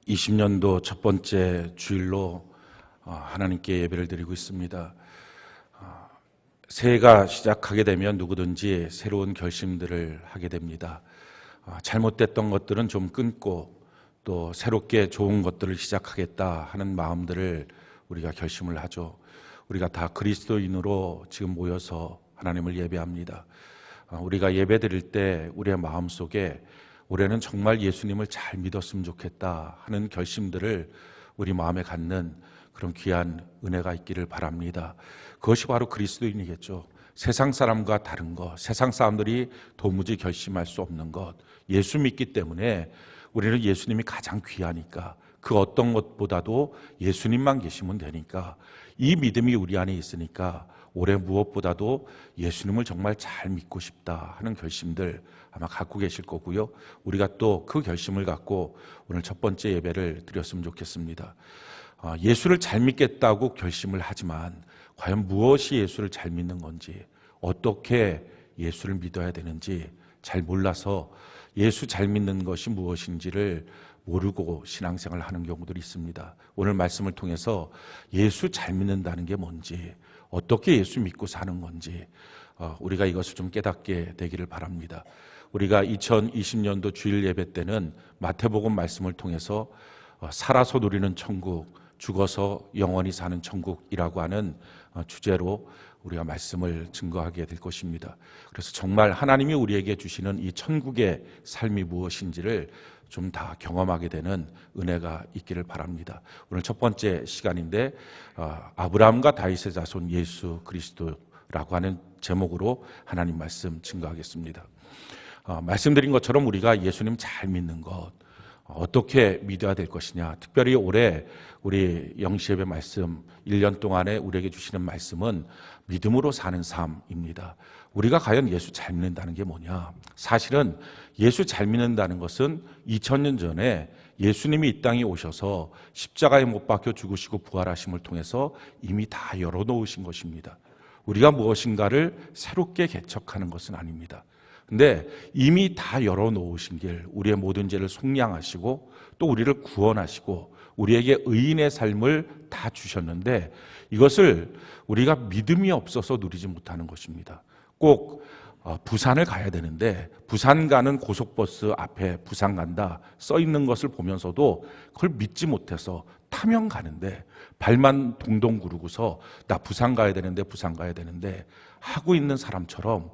20년도 첫 번째 주일로 하나님께 예배를 드리고 있습니다. 새해가 시작하게 되면 누구든지 새로운 결심들을 하게 됩니다. 잘못됐던 것들은 좀 끊고 또 새롭게 좋은 것들을 시작하겠다 하는 마음들을 우리가 결심을 하죠. 우리가 다 그리스도인으로 지금 모여서 하나님을 예배합니다. 우리가 예배 드릴 때 우리의 마음속에 올해는 정말 예수님을 잘 믿었으면 좋겠다 하는 결심들을 우리 마음에 갖는 그런 귀한 은혜가 있기를 바랍니다. 그것이 바로 그리스도인이겠죠. 세상 사람과 다른 것, 세상 사람들이 도무지 결심할 수 없는 것, 예수 믿기 때문에 우리는 예수님이 가장 귀하니까 그 어떤 것보다도 예수님만 계시면 되니까 이 믿음이 우리 안에 있으니까 올해 무엇보다도 예수님을 정말 잘 믿고 싶다 하는 결심들 아마 갖고 계실 거고요. 우리가 또 그 결심을 갖고 오늘 첫 번째 예배를 드렸으면 좋겠습니다. 예수를 잘 믿겠다고 결심을 하지만 과연 무엇이 예수를 잘 믿는 건지, 어떻게 예수를 믿어야 되는지 잘 몰라서 예수 잘 믿는 것이 무엇인지를 모르고 신앙생활을 하는 경우들이 있습니다. 오늘 말씀을 통해서 예수 잘 믿는다는 게 뭔지, 어떻게 예수 믿고 사는 건지 우리가 이것을 좀 깨닫게 되기를 바랍니다. 우리가 2020년도 주일 예배 때는 마태복음 말씀을 통해서 살아서 누리는 천국, 죽어서 영원히 사는 천국이라고 하는 주제로 우리가 말씀을 증거하게 될 것입니다. 그래서 정말 하나님이 우리에게 주시는 이 천국의 삶이 무엇인지를 좀 다 경험하게 되는 은혜가 있기를 바랍니다. 오늘 첫 번째 시간인데 아브라함과 다윗의 자손 예수 그리스도라고 하는 제목으로 하나님 말씀 증거하겠습니다. 말씀드린 것처럼 우리가 예수님 잘 믿는 것, 어떻게 믿어야 될 것이냐, 특별히 올해 우리 영시예배 말씀 1년 동안에 우리에게 주시는 말씀은 믿음으로 사는 삶입니다. 우리가 과연 예수 잘 믿는다는 게 뭐냐? 사실은 예수 잘 믿는다는 것은 2000년 전에 예수님이 이 땅에 오셔서 십자가에 못 박혀 죽으시고 부활하심을 통해서 이미 다 열어놓으신 것입니다. 우리가 무엇인가를 새롭게 개척하는 것은 아닙니다. 근데 이미 다 열어놓으신 길, 우리의 모든 죄를 속량하시고 또 우리를 구원하시고 우리에게 의인의 삶을 다 주셨는데 이것을 우리가 믿음이 없어서 누리지 못하는 것입니다. 꼭 부산을 가야 되는데 부산 가는 고속버스 앞에 부산 간다 써 있는 것을 보면서도 그걸 믿지 못해서 타면 가는데 발만 동동 구르고서 나 부산 가야 되는데 하고 있는 사람처럼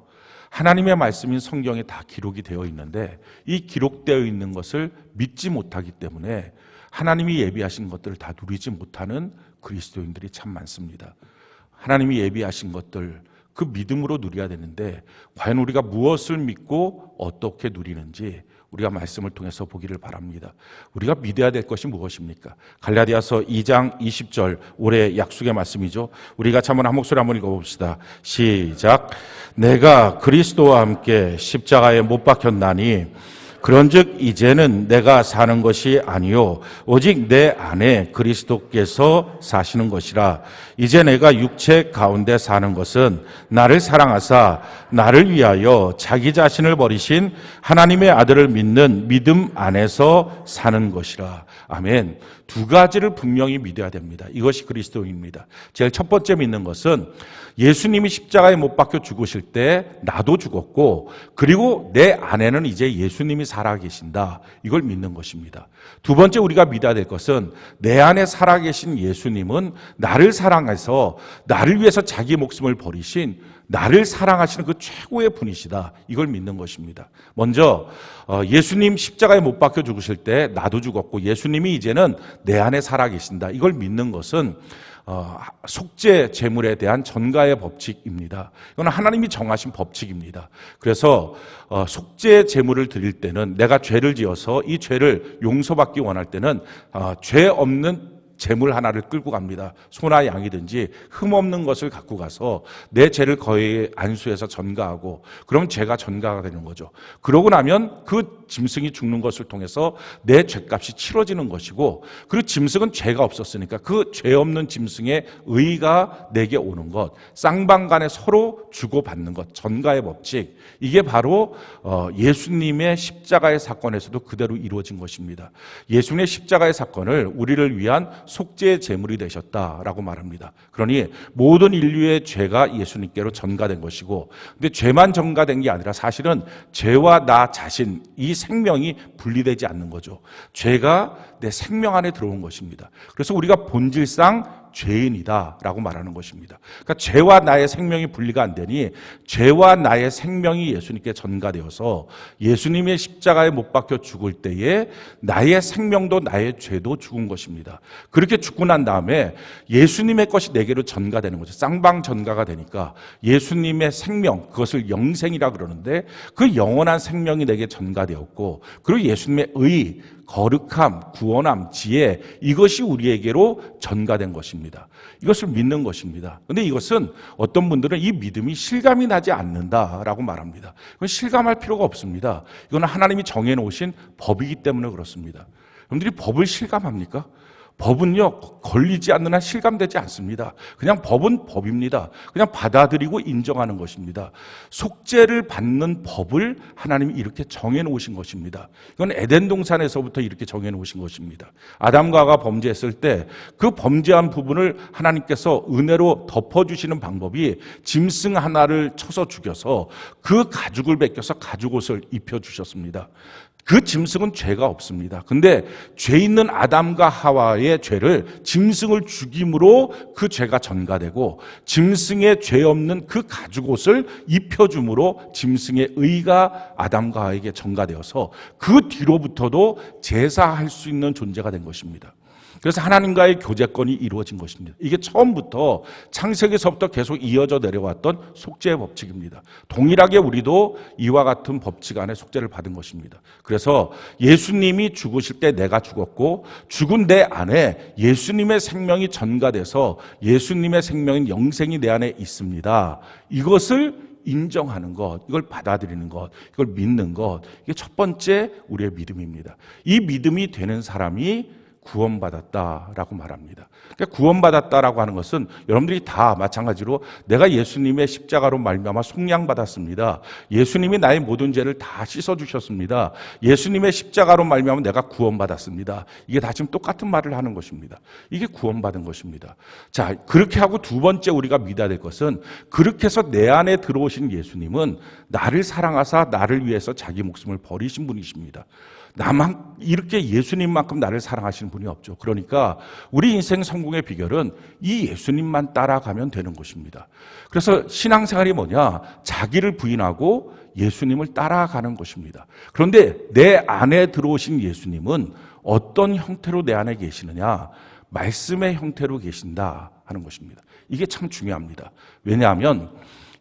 하나님의 말씀인 성경에 다 기록이 되어 있는데 이 기록되어 있는 것을 믿지 못하기 때문에 하나님이 예비하신 것들을 다 누리지 못하는 그리스도인들이 참 많습니다. 하나님이 예비하신 것들 그 믿음으로 누려야 되는데 과연 우리가 무엇을 믿고 어떻게 누리는지 우리가 말씀을 통해서 보기를 바랍니다. 우리가 믿어야 될 것이 무엇입니까? 갈라디아서 2장 20절 올해 약속의 말씀이죠. 우리가 한번 한 목소리 한번 읽어봅시다. 시작. 내가 그리스도와 함께 십자가에 못 박혔나니 그런즉 이제는 내가 사는 것이 아니요 오직 내 안에 그리스도께서 사시는 것이라. 이제 내가 육체 가운데 사는 것은 나를 사랑하사 나를 위하여 자기 자신을 버리신 하나님의 아들을 믿는 믿음 안에서 사는 것이라. 아멘. 두 가지를 분명히 믿어야 됩니다. 이것이 그리스도입니다. 제일 첫 번째 믿는 것은 예수님이 십자가에 못 박혀 죽으실 때 나도 죽었고 그리고 내 안에는 이제 예수님이 살아계신다. 이걸 믿는 것입니다. 두 번째 우리가 믿어야 될 것은 내 안에 살아계신 예수님은 나를 사랑해서 나를 위해서 자기 목숨을 버리신 나를 사랑하시는 그 최고의 분이시다. 이걸 믿는 것입니다. 먼저 예수님 십자가에 못 박혀 죽으실 때 나도 죽었고 예수님이 이제는 내 안에 살아계신다. 이걸 믿는 것은 속죄 제물에 대한 전가의 법칙입니다. 이건 하나님이 정하신 법칙입니다. 그래서 속죄 제물을 드릴 때는 내가 죄를 지어서 이 죄를 용서받기 원할 때는 죄 없는 재물 하나를 끌고 갑니다. 소나 양이든지 흠없는 것을 갖고 가서 내 죄를 거의 안수해서 전가하고, 그럼 죄가 전가가 되는 거죠. 그러고 나면 그 짐승이 죽는 것을 통해서 내 죄값이 치러지는 것이고, 그리고 짐승은 죄가 없었으니까 그 죄 없는 짐승의 의가 내게 오는 것, 쌍방간에 서로 주고받는 것, 전가의 법칙, 이게 바로 예수님의 십자가의 사건에서도 그대로 이루어진 것입니다. 예수님의 십자가의 사건을 우리를 위한 속죄의 제물이 되셨다라고 말합니다. 그러니 모든 인류의 죄가 예수님께로 전가된 것이고, 근데 죄만 전가된 게 아니라 사실은 죄와 나 자신, 이 생명이 분리되지 않는 거죠. 죄가 내 생명 안에 들어온 것입니다. 그래서 우리가 본질상 죄인이다라고 말하는 것입니다. 그러니까 죄와 나의 생명이 분리가 안 되니 죄와 나의 생명이 예수님께 전가되어서 예수님의 십자가에 못 박혀 죽을 때에 나의 생명도 나의 죄도 죽은 것입니다. 그렇게 죽고 난 다음에 예수님의 것이 내게로 전가되는 거죠. 쌍방 전가가 되니까 예수님의 생명, 그것을 영생이라 그러는데 그 영원한 생명이 내게 전가되었고, 그리고 예수님의 의, 거룩함, 구원함, 지혜, 이것이 우리에게로 전가된 것입니다. 이것을 믿는 것입니다. 그런데 이것은 어떤 분들은 이 믿음이 실감이 나지 않는다라고 말합니다. 이건 실감할 필요가 없습니다. 이건 하나님이 정해놓으신 법이기 때문에 그렇습니다. 여러분들이 법을 실감합니까? 법은요, 걸리지 않는 한 실감되지 않습니다. 그냥 법은 법입니다. 그냥 받아들이고 인정하는 것입니다. 속죄를 받는 법을 하나님이 이렇게 정해놓으신 것입니다. 이건 에덴 동산에서부터 이렇게 정해놓으신 것입니다. 아담과 하와가 범죄했을 때 그 범죄한 부분을 하나님께서 은혜로 덮어주시는 방법이 짐승 하나를 쳐서 죽여서 그 가죽을 벗겨서 가죽옷을 입혀주셨습니다. 그 짐승은 죄가 없습니다. 근데 죄 있는 아담과 하와의 죄를 짐승을 죽임으로 그 죄가 전가되고, 짐승의 죄 없는 그 가죽옷을 입혀줌으로 짐승의 의가 아담과 하와에게 전가되어서 그 뒤로부터도 제사할 수 있는 존재가 된 것입니다. 그래서 하나님과의 교제권이 이루어진 것입니다. 이게 처음부터 창세기서부터 계속 이어져 내려왔던 속죄의 법칙입니다. 동일하게 우리도 이와 같은 법칙 안에 속죄를 받은 것입니다. 그래서 예수님이 죽으실 때 내가 죽었고, 죽은 내 안에 예수님의 생명이 전가돼서 예수님의 생명인 영생이 내 안에 있습니다. 이것을 인정하는 것, 이걸 받아들이는 것, 이걸 믿는 것, 이게 첫 번째 우리의 믿음입니다. 이 믿음이 되는 사람이 구원받았다라고 말합니다. 그러니까 구원받았다라고 하는 것은 여러분들이 다 마찬가지로 내가 예수님의 십자가로 말미암아 속량받았습니다. 예수님이 나의 모든 죄를 다 씻어주셨습니다. 예수님의 십자가로 말미암아 내가 구원받았습니다. 이게 다 지금 똑같은 말을 하는 것입니다. 이게 구원받은 것입니다. 자, 그렇게 하고 두 번째 우리가 믿어야 될 것은, 그렇게 해서 내 안에 들어오신 예수님은 나를 사랑하사 나를 위해서 자기 목숨을 버리신 분이십니다. 나만 이렇게 예수님만큼 나를 사랑하시는 분이 없죠. 그러니까 우리 인생 성공의 비결은 이 예수님만 따라가면 되는 것입니다. 그래서 신앙생활이 뭐냐? 자기를 부인하고 예수님을 따라가는 것입니다. 그런데 내 안에 들어오신 예수님은 어떤 형태로 내 안에 계시느냐? 말씀의 형태로 계신다 하는 것입니다. 이게 참 중요합니다. 왜냐하면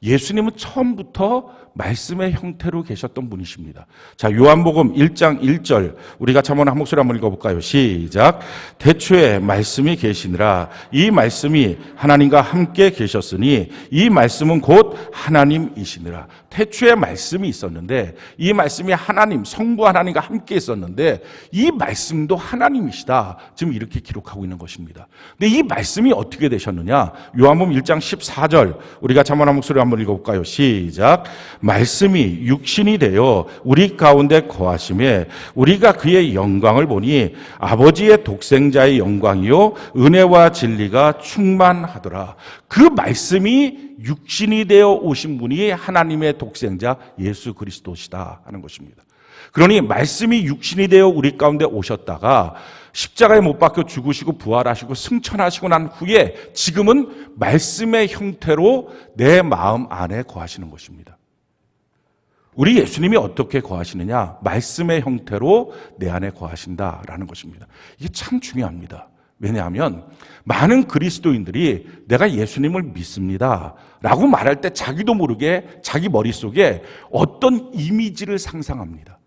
예수님은 처음부터 말씀의 형태로 계셨던 분이십니다. 자, 요한복음 1장 1절 우리가 한번 한 목소리 한번 읽어볼까요? 시작. 태초에 말씀이 계시니라. 이 말씀이 하나님과 함께 계셨으니 이 말씀은 곧 하나님이시니라. 태초에 말씀이 있었는데 이 말씀이 하나님, 성부 하나님과 함께 있었는데 이 말씀도 하나님이시다. 지금 이렇게 기록하고 있는 것입니다. 근데 이 말씀이 어떻게 되셨느냐? 요한복음 1장 14절 우리가 한번 한 목소리 한번 읽어볼까요? 시작. 말씀이 육신이 되어 우리 가운데 거하심에 우리가 그의 영광을 보니 아버지의 독생자의 영광이요 은혜와 진리가 충만하더라. 그 말씀이 육신이 되어 오신 분이 하나님의 독생자 예수 그리스도시다 하는 것입니다. 그러니 말씀이 육신이 되어 우리 가운데 오셨다가 십자가에 못 박혀 죽으시고 부활하시고 승천하시고 난 후에 지금은 말씀의 형태로 내 마음 안에 거하시는 것입니다. 우리 예수님이 어떻게 거하시느냐? 말씀의 형태로 내 안에 거하신다라는 것입니다. 이게 참 중요합니다. 왜냐하면 많은 그리스도인들이 내가 예수님을 믿습니다 라고 말할 때 자기도 모르게 자기 머릿속에 어떤 이미지를 상상합니다.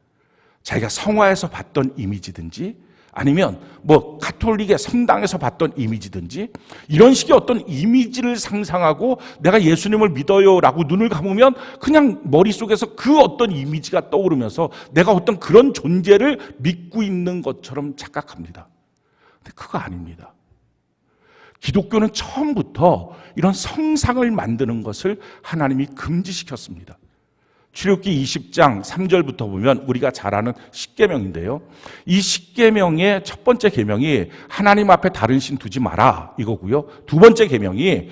자기가 성화에서 봤던 이미지든지 아니면 뭐 가톨릭의 성당에서 봤던 이미지든지 이런 식의 어떤 이미지를 상상하고 내가 예수님을 믿어요라고 눈을 감으면 그냥 머릿속에서 그 어떤 이미지가 떠오르면서 내가 어떤 그런 존재를 믿고 있는 것처럼 착각합니다. 근데 그거 아닙니다. 기독교는 처음부터 이런 성상을 만드는 것을 하나님이 금지시켰습니다. 출애굽기 20장 3절부터 보면 우리가 잘 아는 십계명인데요. 이 십계명의 첫 번째 계명이 하나님 앞에 다른 신 두지 마라 이거고요. 두 번째 계명이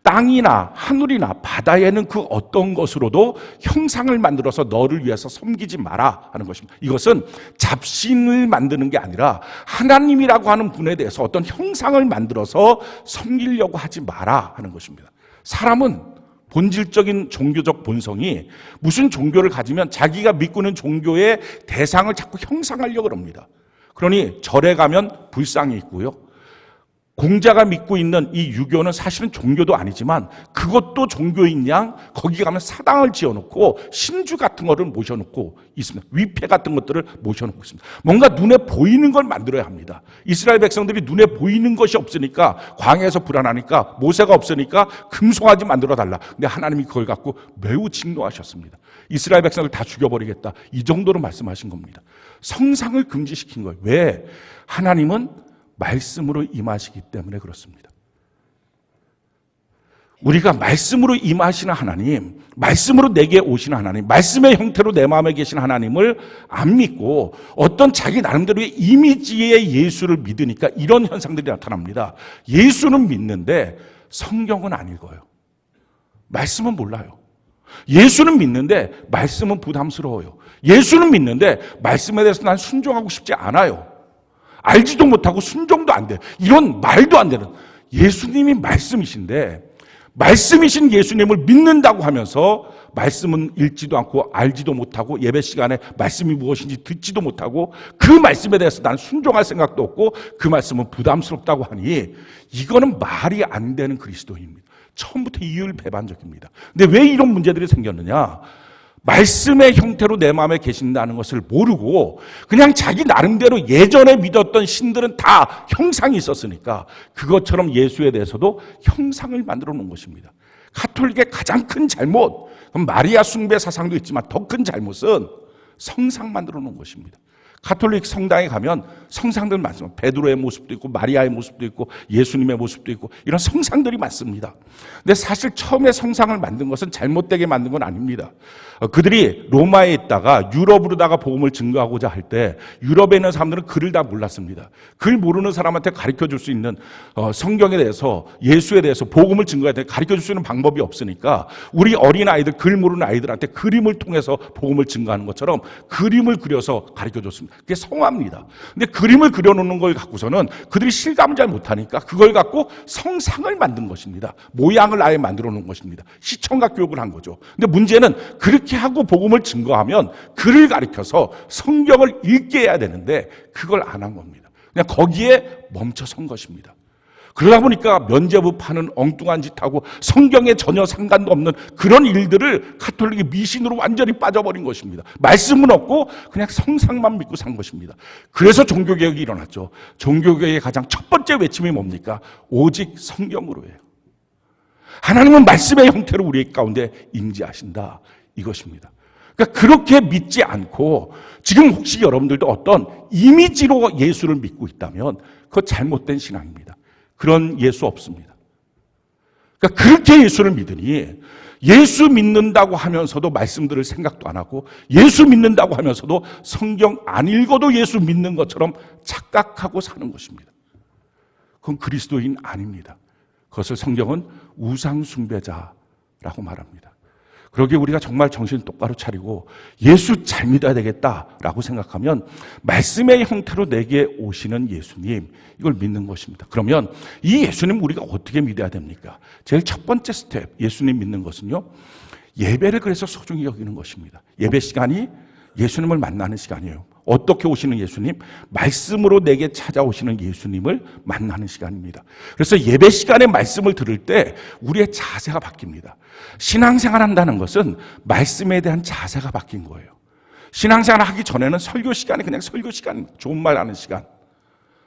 땅이나 하늘이나 바다에는 그 어떤 것으로도 형상을 만들어서 너를 위해서 섬기지 마라 하는 것입니다. 이것은 잡신을 만드는 게 아니라 하나님이라고 하는 분에 대해서 어떤 형상을 만들어서 섬기려고 하지 마라 하는 것입니다. 사람은 본질적인 종교적 본성이 무슨 종교를 가지면 자기가 믿고 있는 종교의 대상을 자꾸 형상하려고 합니다. 그러니 절에 가면 불상이 있고요. 공자가 믿고 있는 이 유교는 사실은 종교도 아니지만 그것도 종교인 양 거기 가면 사당을 지어놓고 신주 같은 거를 모셔놓고 있습니다. 위패 같은 것들을 모셔놓고 있습니다. 뭔가 눈에 보이는 걸 만들어야 합니다. 이스라엘 백성들이 눈에 보이는 것이 없으니까 광야에서 불안하니까 모세가 없으니까 금송아지 만들어 달라. 근데 하나님이 그걸 갖고 매우 진노하셨습니다. 이스라엘 백성을 다 죽여버리겠다. 이 정도로 말씀하신 겁니다. 성상을 금지시킨 거예요. 왜? 하나님은 말씀으로 임하시기 때문에 그렇습니다. 우리가 말씀으로 임하시는 하나님, 말씀으로 내게 오시는 하나님, 말씀의 형태로 내 마음에 계신 하나님을 안 믿고 어떤 자기 나름대로의 이미지의 예수를 믿으니까 이런 현상들이 나타납니다. 예수는 믿는데 성경은 안 읽어요. 말씀은 몰라요. 예수는 믿는데 말씀은 부담스러워요. 예수는 믿는데 말씀에 대해서 난 순종하고 싶지 않아요. 알지도 못하고 순종도 안 돼. 이런 말도 안 되는 예수님이 말씀이신데 말씀이신 예수님을 믿는다고 하면서 말씀은 읽지도 않고 알지도 못하고 예배 시간에 말씀이 무엇인지 듣지도 못하고 그 말씀에 대해서 난 순종할 생각도 없고 그 말씀은 부담스럽다고 하니 이거는 말이 안 되는 그리스도인입니다. 처음부터 이율배반적입니다. 근데 왜 이런 문제들이 생겼느냐? 말씀의 형태로 내 마음에 계신다는 것을 모르고 그냥 자기 나름대로 예전에 믿었던 신들은 다 형상이 있었으니까 그것처럼 예수에 대해서도 형상을 만들어 놓은 것입니다. 가톨릭의 가장 큰 잘못, 마리아 숭배 사상도 있지만 더 큰 잘못은 성상 만들어 놓은 것입니다. 가톨릭 성당에 가면 성상들 많습니다. 베드로의 모습도 있고 마리아의 모습도 있고 예수님의 모습도 있고 이런 성상들이 많습니다. 근데 사실 처음에 성상을 만든 것은 잘못되게 만든 건 아닙니다. 그들이 로마에 있다가 유럽으로다가 복음을 증거하고자 할 때 유럽에 있는 사람들은 글을 다 몰랐습니다. 글 모르는 사람한테 가르쳐줄 수 있는 성경에 대해서 예수에 대해서 복음을 증거해야 돼 가르쳐줄 수 있는 방법이 없으니까 우리 어린아이들 글 모르는 아이들한테 그림을 통해서 복음을 증거하는 것처럼 그림을 그려서 가르쳐줬습니다. 그게 성화입니다. 근데 그림을 그려놓는 걸 갖고서는 그들이 실감을 잘 못하니까 그걸 갖고 성상을 만든 것입니다. 모양을 아예 만들어 놓은 것입니다. 시청각 교육을 한 거죠. 근데 문제는 그렇게 하고 복음을 증거하면 글을 가르쳐서 성경을 읽게 해야 되는데 그걸 안 한 겁니다. 그냥 거기에 멈춰선 것입니다. 그러다 보니까 면죄부 파는 엉뚱한 짓하고 성경에 전혀 상관도 없는 그런 일들을 가톨릭이 미신으로 완전히 빠져버린 것입니다. 말씀은 없고 그냥 성상만 믿고 산 것입니다. 그래서 종교개혁이 일어났죠. 종교개혁의 가장 첫 번째 외침이 뭡니까? 오직 성경으로 해요. 하나님은 말씀의 형태로 우리 가운데 임재하신다. 이것입니다. 그러니까 그렇게 믿지 않고 지금 혹시 여러분들도 어떤 이미지로 예수를 믿고 있다면 그거 잘못된 신앙입니다. 그런 예수 없습니다. 그러니까 그렇게 예수를 믿으니 예수 믿는다고 하면서도 말씀 들을 생각도 안 하고 예수 믿는다고 하면서도 성경 안 읽어도 예수 믿는 것처럼 착각하고 사는 것입니다. 그건 그리스도인 아닙니다. 그것을 성경은 우상 숭배자라고 말합니다. 그러기에 우리가 정말 정신 똑바로 차리고 예수 잘 믿어야 되겠다라고 생각하면 말씀의 형태로 내게 오시는 예수님 이걸 믿는 것입니다. 그러면 이 예수님 우리가 어떻게 믿어야 됩니까? 제일 첫 번째 스텝 예수님 믿는 것은요. 예배를 그래서 소중히 여기는 것입니다. 예배 시간이 예수님을 만나는 시간이에요. 어떻게 오시는 예수님? 말씀으로 내게 찾아오시는 예수님을 만나는 시간입니다. 그래서 예배 시간에 말씀을 들을 때 우리의 자세가 바뀝니다. 신앙생활 한다는 것은 말씀에 대한 자세가 바뀐 거예요. 신앙생활 하기 전에는 설교 시간이 그냥 설교 시간, 좋은 말 하는 시간.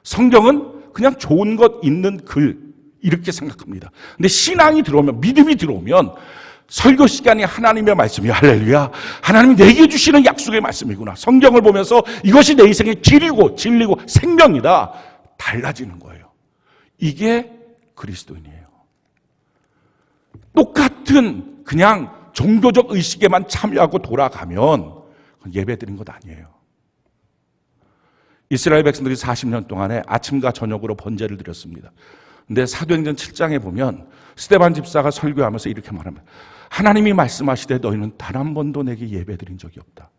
성경은 그냥 좋은 것 있는 글 이렇게 생각합니다. 근데 신앙이 들어오면, 믿음이 들어오면 설교 시간이 하나님의 말씀이, 할렐루야, 하나님이 내게 주시는 약속의 말씀이구나, 성경을 보면서 이것이 내 인생의 길이고 진리고 생명이다, 달라지는 거예요. 이게 그리스도인이에요. 똑같은 그냥 종교적 의식에만 참여하고 돌아가면 예배드린 것 아니에요. 이스라엘 백성들이 40년 동안에 아침과 저녁으로 번제를 드렸습니다. 근데 사도행전 7장에 보면 스데반 집사가 설교하면서 이렇게 말합니다. 하나님이 말씀하시되 너희는 단 한 번도 내게 예배드린 적이 없다.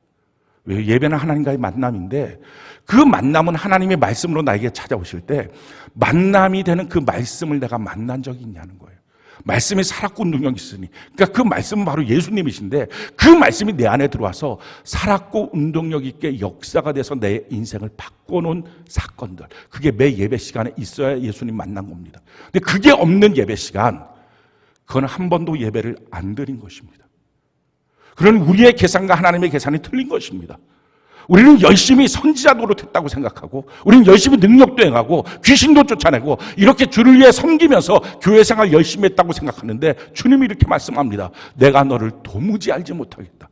왜? 예배는 하나님과의 만남인데 그 만남은 하나님의 말씀으로 나에게 찾아오실 때 만남이 되는 그 말씀을 내가 만난 적이 있냐는 거예요. 말씀이 살았고 능력이 있으니, 그러니까 그 말씀은 바로 예수님이신데 그 말씀이 내 안에 들어와서 살았고 운동력 있게 역사가 돼서 내 인생을 바꿔놓은 사건들, 그게 매 예배 시간에 있어야 예수님 만난 겁니다. 근데 그게 없는 예배 시간, 그건 한 번도 예배를 안 드린 것입니다. 그런 우리의 계산과 하나님의 계산이 틀린 것입니다. 우리는 열심히 선지자 노릇했다고 생각하고, 우리는 열심히 능력도 행하고 귀신도 쫓아내고 이렇게 주를 위해 섬기면서 교회 생활 열심히 했다고 생각하는데, 주님이 이렇게 말씀합니다. 내가 너를 도무지 알지 못하겠다.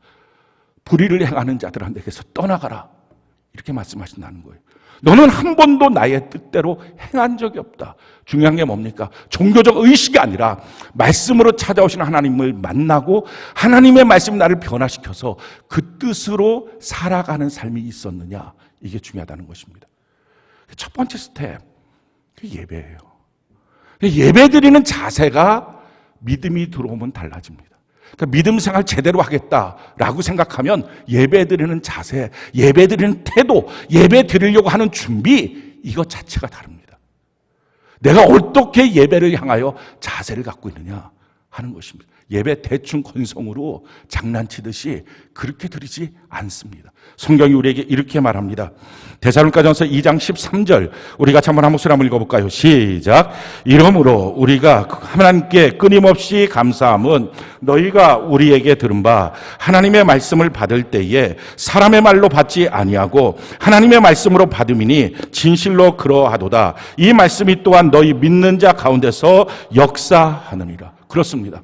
불의를 행하는 자들아 내게서 떠나가라. 이렇게 말씀하신다는 거예요. 너는 한 번도 나의 뜻대로 행한 적이 없다. 중요한 게 뭡니까? 종교적 의식이 아니라 말씀으로 찾아오신 하나님을 만나고 하나님의 말씀이 나를 변화시켜서 그 뜻으로 살아가는 삶이 있었느냐, 이게 중요하다는 것입니다. 첫 번째 스텝, 그게 예배예요. 예배드리는 자세가 믿음이 들어오면 달라집니다. 그러니까 믿음 생활 제대로 하겠다라고 생각하면 예배드리는 자세, 예배드리는 태도, 예배드리려고 하는 준비, 이것 자체가 다릅니다. 내가 어떻게 예배를 향하여 자세를 갖고 있느냐 하는 것입니다. 예배 대충 건성으로 장난치듯이 그렇게 드리지 않습니다. 성경이 우리에게 이렇게 말합니다. 데살로니가전서 2장 13절, 우리 같이 한번 한 목소리 한번 읽어볼까요? 시작. 이러므로 우리가 하나님께 끊임없이 감사함은 너희가 우리에게 들은 바 하나님의 말씀을 받을 때에 사람의 말로 받지 아니하고 하나님의 말씀으로 받음이니 진실로 그러하도다. 이 말씀이 또한 너희 믿는 자 가운데서 역사하느니라. 그렇습니다.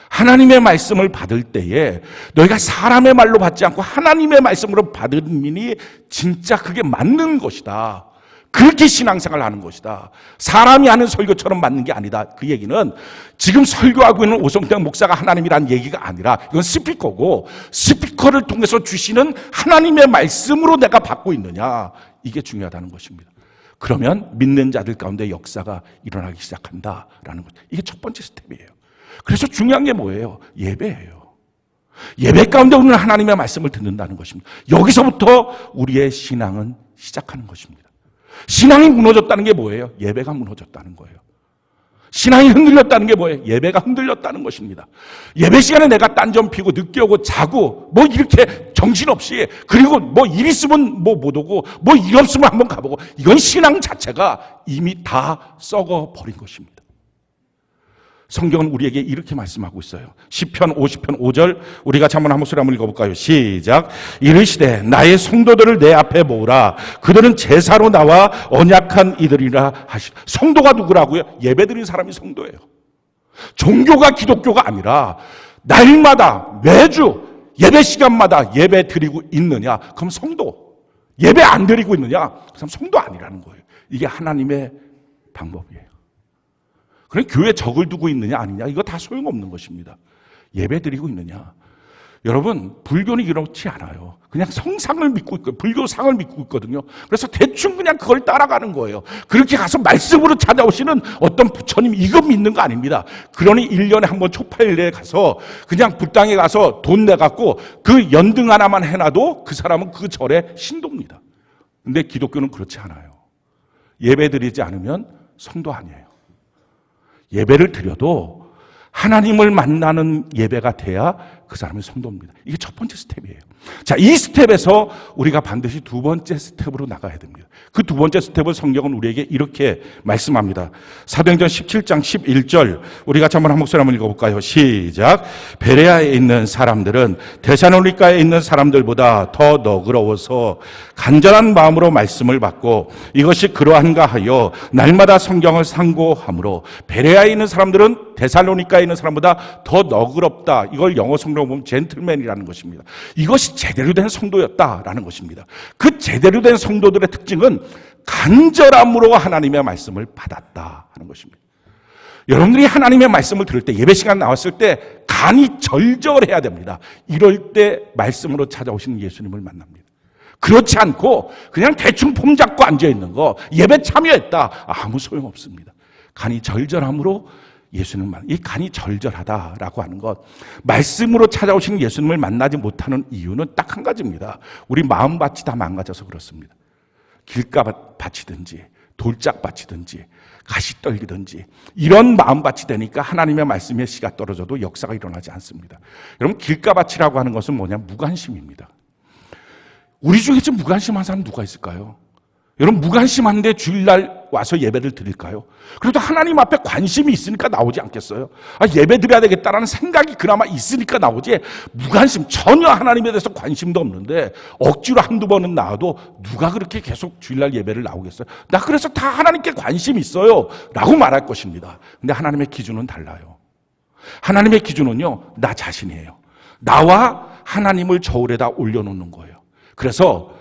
하나님의 말씀을 받을 때에 너희가 사람의 말로 받지 않고 하나님의 말씀으로 받으니 진짜 그게 맞는 것이다. 그렇게 신앙생활을 하는 것이다. 사람이 하는 설교처럼 맞는 게 아니다. 그 얘기는 지금 설교하고 있는 오성태 목사가 하나님이라는 얘기가 아니라 이건 스피커고, 스피커를 통해서 주시는 하나님의 말씀으로 내가 받고 있느냐, 이게 중요하다는 것입니다. 그러면 믿는 자들 가운데 역사가 일어나기 시작한다라는 것. 이게 첫 번째 스텝이에요. 그래서 중요한 게 뭐예요? 예배예요. 예배 가운데 우리는 하나님의 말씀을 듣는다는 것입니다. 여기서부터 우리의 신앙은 시작하는 것입니다. 신앙이 무너졌다는 게 뭐예요? 예배가 무너졌다는 거예요. 신앙이 흔들렸다는 게 뭐예요? 예배가 흔들렸다는 것입니다. 예배 시간에 내가 딴 점 피고 늦게 오고 자고 뭐 이렇게 정신없이, 그리고 뭐 일 있으면 뭐 못 오고 뭐 일 없으면 한번 가보고, 이건 신앙 자체가 이미 다 썩어버린 것입니다. 성경은 우리에게 이렇게 말씀하고 있어요. 시편 50편 5절, 우리 같이 한번 한 목소리 한번 읽어볼까요? 시작. 이르시되 나의 성도들을 내 앞에 모으라. 그들은 제사로 나와 언약한 이들이라 하시. 성도가 누구라고요? 예배드리는 사람이 성도예요. 종교가 기독교가 아니라 날마다 매주 예배 시간마다 예배 드리고 있느냐? 그럼 성도. 예배 안 드리고 있느냐? 그럼 성도 아니라는 거예요. 이게 하나님의 방법이에요. 그럼 교회에 적을 두고 있느냐 아니냐, 이거 다 소용없는 것입니다. 예배 드리고 있느냐. 여러분, 불교는 이렇지 않아요. 그냥 성상을 믿고 있고 불교상을 믿고 있거든요. 그래서 대충 그냥 그걸 따라가는 거예요. 그렇게 가서 말씀으로 찾아오시는 어떤 부처님, 이거 믿는 거 아닙니다. 그러니 1년에 한 번 초파일에 가서 그냥 불당에 가서 돈 내갖고 그 연등 하나만 해놔도 그 사람은 그 절의 신도입니다. 근데 기독교는 그렇지 않아요. 예배 드리지 않으면 성도 아니에요. 예배를 드려도 하나님을 만나는 예배가 돼야 그 사람이 성도입니다. 이게 첫 번째 스텝이에요. 자, 이 스텝에서 우리가 반드시 두 번째 스텝으로 나가야 됩니다. 그 두 번째 스텝을 성경은 우리에게 이렇게 말씀합니다. 사도행전 17장 11절 우리 같이 한번 한 목소리 한번 읽어볼까요? 시작. 베레아에 있는 사람들은 데살로니가에 있는 사람들보다 더 너그러워서 간절한 마음으로 말씀을 받고 이것이 그러한가 하여 날마다 성경을 상고함으로 베레아에 있는 사람들은 데살로니가에 있는 사람보다 더 너그럽다. 이걸 영어 성경으로 보면 젠틀맨이라는 것입니다. 이것이 제대로 된 성도였다라는 것입니다. 그 제대로 된 성도들의 특징은 간절함으로 하나님의 말씀을 받았다 하는 것입니다. 여러분들이 하나님의 말씀을 들을 때, 예배 시간 나왔을 때 간이 절절해야 됩니다. 이럴 때 말씀으로 찾아오시는 예수님을 만납니다. 그렇지 않고 그냥 대충 폼 잡고 앉아있는 거, 예배 참여했다, 아무 소용없습니다. 간이 절절함으로 예수님을 만나. 이 간이 절절하다라고 하는 것, 말씀으로 찾아오시는 예수님을 만나지 못하는 이유는 딱 한 가지입니다. 우리 마음밭이 다 망가져서 그렇습니다. 길가밭이든지 돌짝밭이든지 가시떨기든지 이런 마음밭이 되니까 하나님의 말씀에 씨가 떨어져도 역사가 일어나지 않습니다. 여러분, 길가밭이라고 하는 것은 뭐냐? 무관심입니다. 우리 중에 좀 무관심한 사람 누가 있을까요? 여러분, 무관심한데 주일날 와서 예배를 드릴까요? 그래도 하나님 앞에 관심이 있으니까 나오지 않겠어요? 예배 드려야 되겠다라는 생각이 그나마 있으니까 나오지, 무관심, 전혀 하나님에 대해서 관심도 없는데 억지로 한두 번은 나와도 누가 그렇게 계속 주일날 예배를 나오겠어요? 나 그래서 다 하나님께 관심이 있어요 라고 말할 것입니다. 근데 하나님의 기준은 달라요. 하나님의 기준은요, 나 자신이에요. 나와 하나님을 저울에다 올려놓는 거예요. 그래서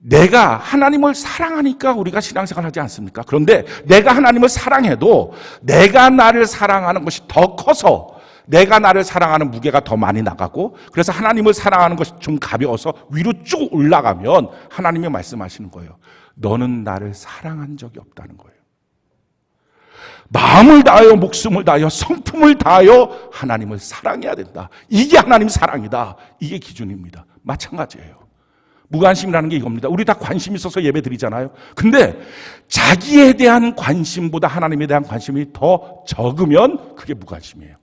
내가 하나님을 사랑하니까 우리가 신앙생활을 하지 않습니까? 그런데 내가 하나님을 사랑해도 내가 나를 사랑하는 것이 더 커서 내가 나를 사랑하는 무게가 더 많이 나가고, 그래서 하나님을 사랑하는 것이 좀 가벼워서 위로 쭉 올라가면 하나님이 말씀하시는 거예요. 너는 나를 사랑한 적이 없다는 거예요. 마음을 다하여 목숨을 다하여 성품을 다하여 하나님을 사랑해야 된다. 이게 하나님 사랑이다. 이게 기준입니다. 마찬가지예요. 무관심이라는 게 이겁니다. 우리 다 관심 있어서 예배 드리잖아요. 근데 자기에 대한 관심보다 하나님에 대한 관심이 더 적으면 그게 무관심이에요.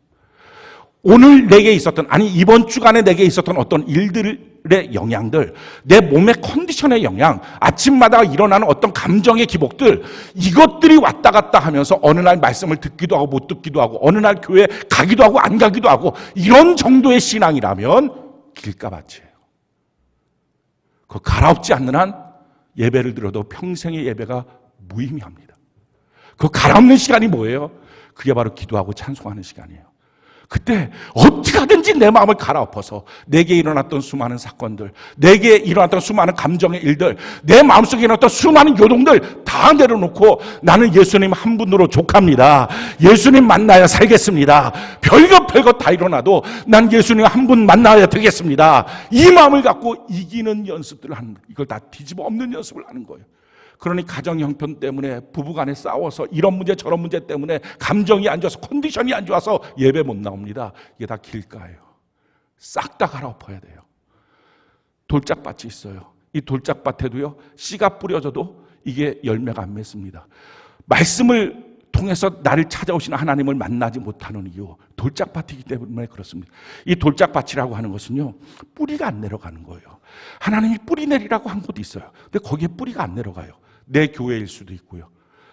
오늘 내게 있었던, 아니 이번 주간에 내게 있었던 어떤 일들의 영향들, 내 몸의 컨디션의 영향, 아침마다 일어나는 어떤 감정의 기복들, 이것들이 왔다 갔다 하면서 어느 날 말씀을 듣기도 하고 못 듣기도 하고, 어느 날 교회 가기도 하고 안 가기도 하고, 이런 정도의 신앙이라면 길가밭이에요. 그 갈아엎지 않는 한 예배를 드려도 평생의 예배가 무의미합니다. 그 갈아엎는 시간이 뭐예요? 그게 바로 기도하고 찬송하는 시간이에요. 그때 어떻게 하든지 내 마음을 갈아엎어서 내게 일어났던 수많은 사건들, 내게 일어났던 수많은 감정의 일들, 내 마음속에 일어났던 수많은 요동들 다 내려놓고 나는 예수님 한 분으로 족합니다. 예수님 만나야 살겠습니다. 별것 다 일어나도 난 예수님 한 분 만나야 되겠습니다. 이 마음을 갖고 이기는 연습들을 하는 거예요. 이걸 다 뒤집어 엎는 연습을 하는 거예요. 그러니 가정 형편 때문에 부부간에 싸워서 이런 문제 저런 문제 때문에 감정이 안 좋아서 컨디션이 안 좋아서 예배 못 나옵니다. 이게 다 길가예요. 싹 다 갈아엎어야 돼요. 돌짝밭이 있어요. 이 돌짝밭에도요, 씨가 뿌려져도 이게 열매가 안 맺습니다. 말씀을 통해서 나를 찾아오시는 하나님을 만나지 못하는 이유, 돌짝밭이기 때문에 그렇습니다. 이 돌짝밭이라고 하는 것은요, 뿌리가 안 내려가는 거예요. 하나님이 뿌리 내리라고 한 곳도 있어요. 근데 거기에 뿌리가 안 내려가요. 내 교회일 수도 있고요,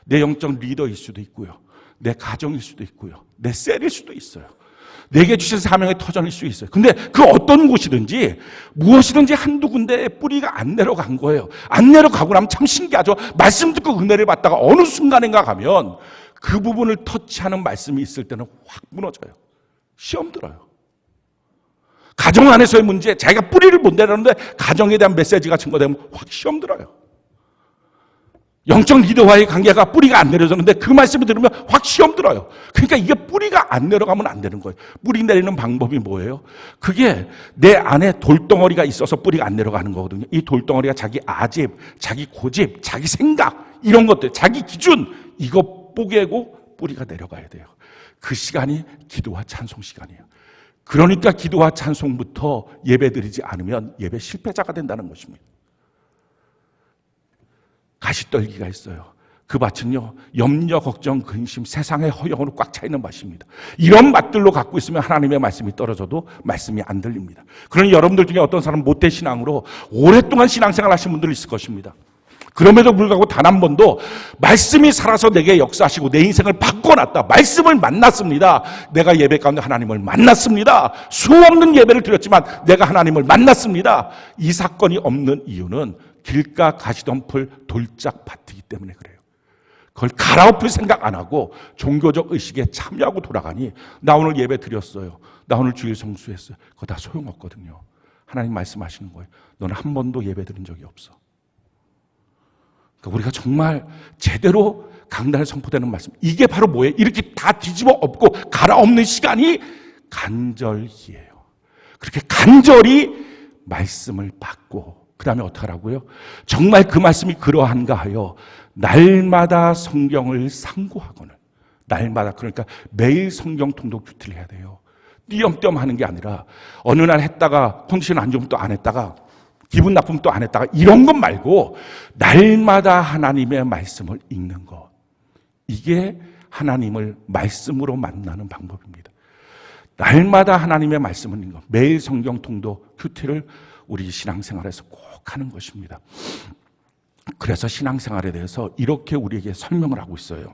내 영적 리더일 수도 있고요, 내 가정일 수도 있고요, 내 셀일 수도 있어요. 내게 주신 사명의 터전일 수 있어요. 근데 그 어떤 곳이든지 무엇이든지 한두 군데에 뿌리가 안 내려간 거예요. 안 내려가고 나면 참 신기하죠. 말씀 듣고 은혜를 받다가 어느 순간인가 가면 그 부분을 터치하는 말씀이 있을 때는 확 무너져요. 시험 들어요. 가정 안에서의 문제, 자기가 뿌리를 못 내렸는데 가정에 대한 메시지가 증거되면 확 시험 들어요. 영적 리더와의 관계가 뿌리가 안 내려졌는데 그 말씀을 들으면 확 시험 들어요. 그러니까 이게 뿌리가 안 내려가면 안 되는 거예요. 뿌리 내리는 방법이 뭐예요? 그게 내 안에 돌덩어리가 있어서 뿌리가 안 내려가는 거거든요. 이 돌덩어리가 자기 아집, 자기 고집, 자기 생각, 이런 것들, 자기 기준, 이거 뽀개고 뿌리가 내려가야 돼요. 그 시간이 기도와 찬송 시간이에요. 그러니까 기도와 찬송부터 예배드리지 않으면 예배 실패자가 된다는 것입니다. 가시떨기가 있어요. 그 밭은요, 염려, 걱정, 근심, 세상의 허영으로 꽉 차 있는 밭입니다. 이런 맛들로 갖고 있으면 하나님의 말씀이 떨어져도 말씀이 안 들립니다. 그러니 여러분들 중에 어떤 사람은 못된 신앙으로 오랫동안 신앙생활 하신 분들이 있을 것입니다. 그럼에도 불구하고 단 한 번도 말씀이 살아서 내게 역사하시고 내 인생을 바꿔놨다. 말씀을 만났습니다. 내가 예배 가운데 하나님을 만났습니다. 수없는 예배를 드렸지만 내가 하나님을 만났습니다. 이 사건이 없는 이유는 길가 가시덤불 돌짝 밭이기 때문에 그래요. 그걸 갈아엎을 생각 안 하고 종교적 의식에 참여하고 돌아가니 나 오늘 예배 드렸어요. 나 오늘 주일 성수했어요. 그거 다 소용없거든요. 하나님 말씀하시는 거예요. 너는 한 번도 예배 드린 적이 없어. 그러니까 우리가 정말 제대로 강단에 선포되는 말씀. 이게 바로 뭐예요? 이렇게 다 뒤집어 엎고 갈아엎는 시간이 간절기예요. 그렇게 간절히 말씀을 받고 그 다음에 어떻게 하라고요? 정말 그 말씀이 그러한가 하여 날마다 성경을 상고하거늘. 날마다, 그러니까 매일 성경 통독 큐티를 해야 돼요. 띄엄띄엄 하는 게 아니라 어느 날 했다가 컨디션 안 좋으면 또 안 했다가 기분 나쁘면 또 안 했다가 이런 것 말고 날마다 하나님의 말씀을 읽는 것. 이게 하나님을 말씀으로 만나는 방법입니다. 날마다 하나님의 말씀을 읽는 것. 매일 성경 통독 큐티를 우리 신앙생활에서 꼭 하는 것입니다. 그래서 신앙생활에 대해서 이렇게 우리에게 설명을 하고 있어요.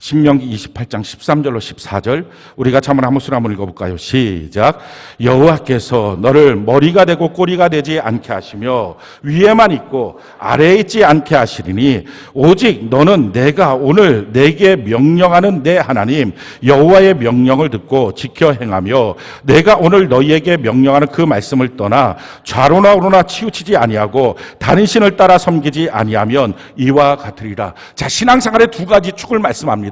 신명기 28장 13절로 14절 우리가 한번 한 목소리 한번 읽어볼까요? 시작. 여호와께서 너를 머리가 되고 꼬리가 되지 않게 하시며 위에만 있고 아래에 있지 않게 하시리니 오직 너는 내가 오늘 내게 명령하는 내 하나님 여호와의 명령을 듣고 지켜 행하며 내가 오늘 너희에게 명령하는 그 말씀을 떠나 좌로나 우로나 치우치지 아니하고 다른 신을 따라 섬기지 아니하면 이와 같으리라. 자, 신앙생활의 두 가지 축을 말씀합니다.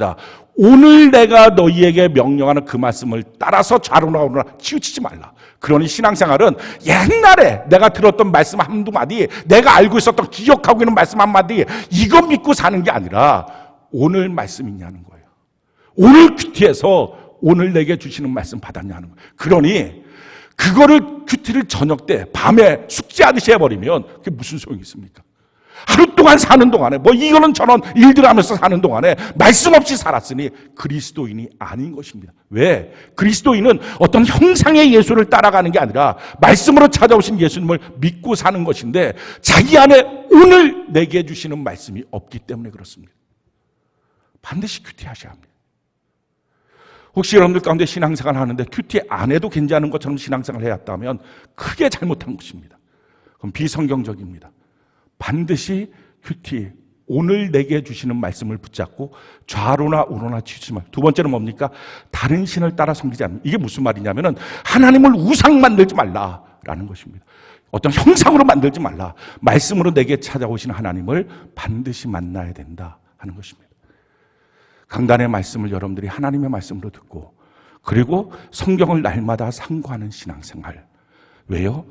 오늘 내가 너희에게 명령하는 그 말씀을 따라서 좌로나 우로나 치우치지 말라. 그러니 신앙생활은 옛날에 내가 들었던 말씀 한두 마디, 내가 알고 있었던 기억하고 있는 말씀 한마디 이거 믿고 사는 게 아니라 오늘 말씀 있냐는 거예요. 오늘 큐티에서 오늘 내게 주시는 말씀 받았냐는 거예요. 그러니 그거를 큐티를 저녁 때 밤에 숙제하듯이 해버리면 그게 무슨 소용이 있습니까? 하루 동안 사는 동안에 뭐 이거는 저런 일들 하면서 사는 동안에 말씀 없이 살았으니 그리스도인이 아닌 것입니다. 왜? 그리스도인은 어떤 형상의 예수를 따라가는 게 아니라 말씀으로 찾아오신 예수님을 믿고 사는 것인데 자기 안에 오늘 내게 주시는 말씀이 없기 때문에 그렇습니다. 반드시 큐티하셔야 합니다. 혹시 여러분들 가운데 신앙생활 하는데 큐티 안 해도 괜찮은 것처럼 신앙생활을 해왔다면 크게 잘못한 것입니다. 그럼 비성경적입니다. 반드시 큐티, 오늘 내게 주시는 말씀을 붙잡고 좌로나 우로나 치우치지 말고. 두 번째는 뭡니까? 다른 신을 따라 섬기지 않는. 이게 무슨 말이냐면은 하나님을 우상 만들지 말라라는 것입니다. 어떤 형상으로 만들지 말라. 말씀으로 내게 찾아오신 하나님을 반드시 만나야 된다 하는 것입니다. 강단의 말씀을 여러분들이 하나님의 말씀으로 듣고 그리고 성경을 날마다 상고하는 신앙생활. 왜요?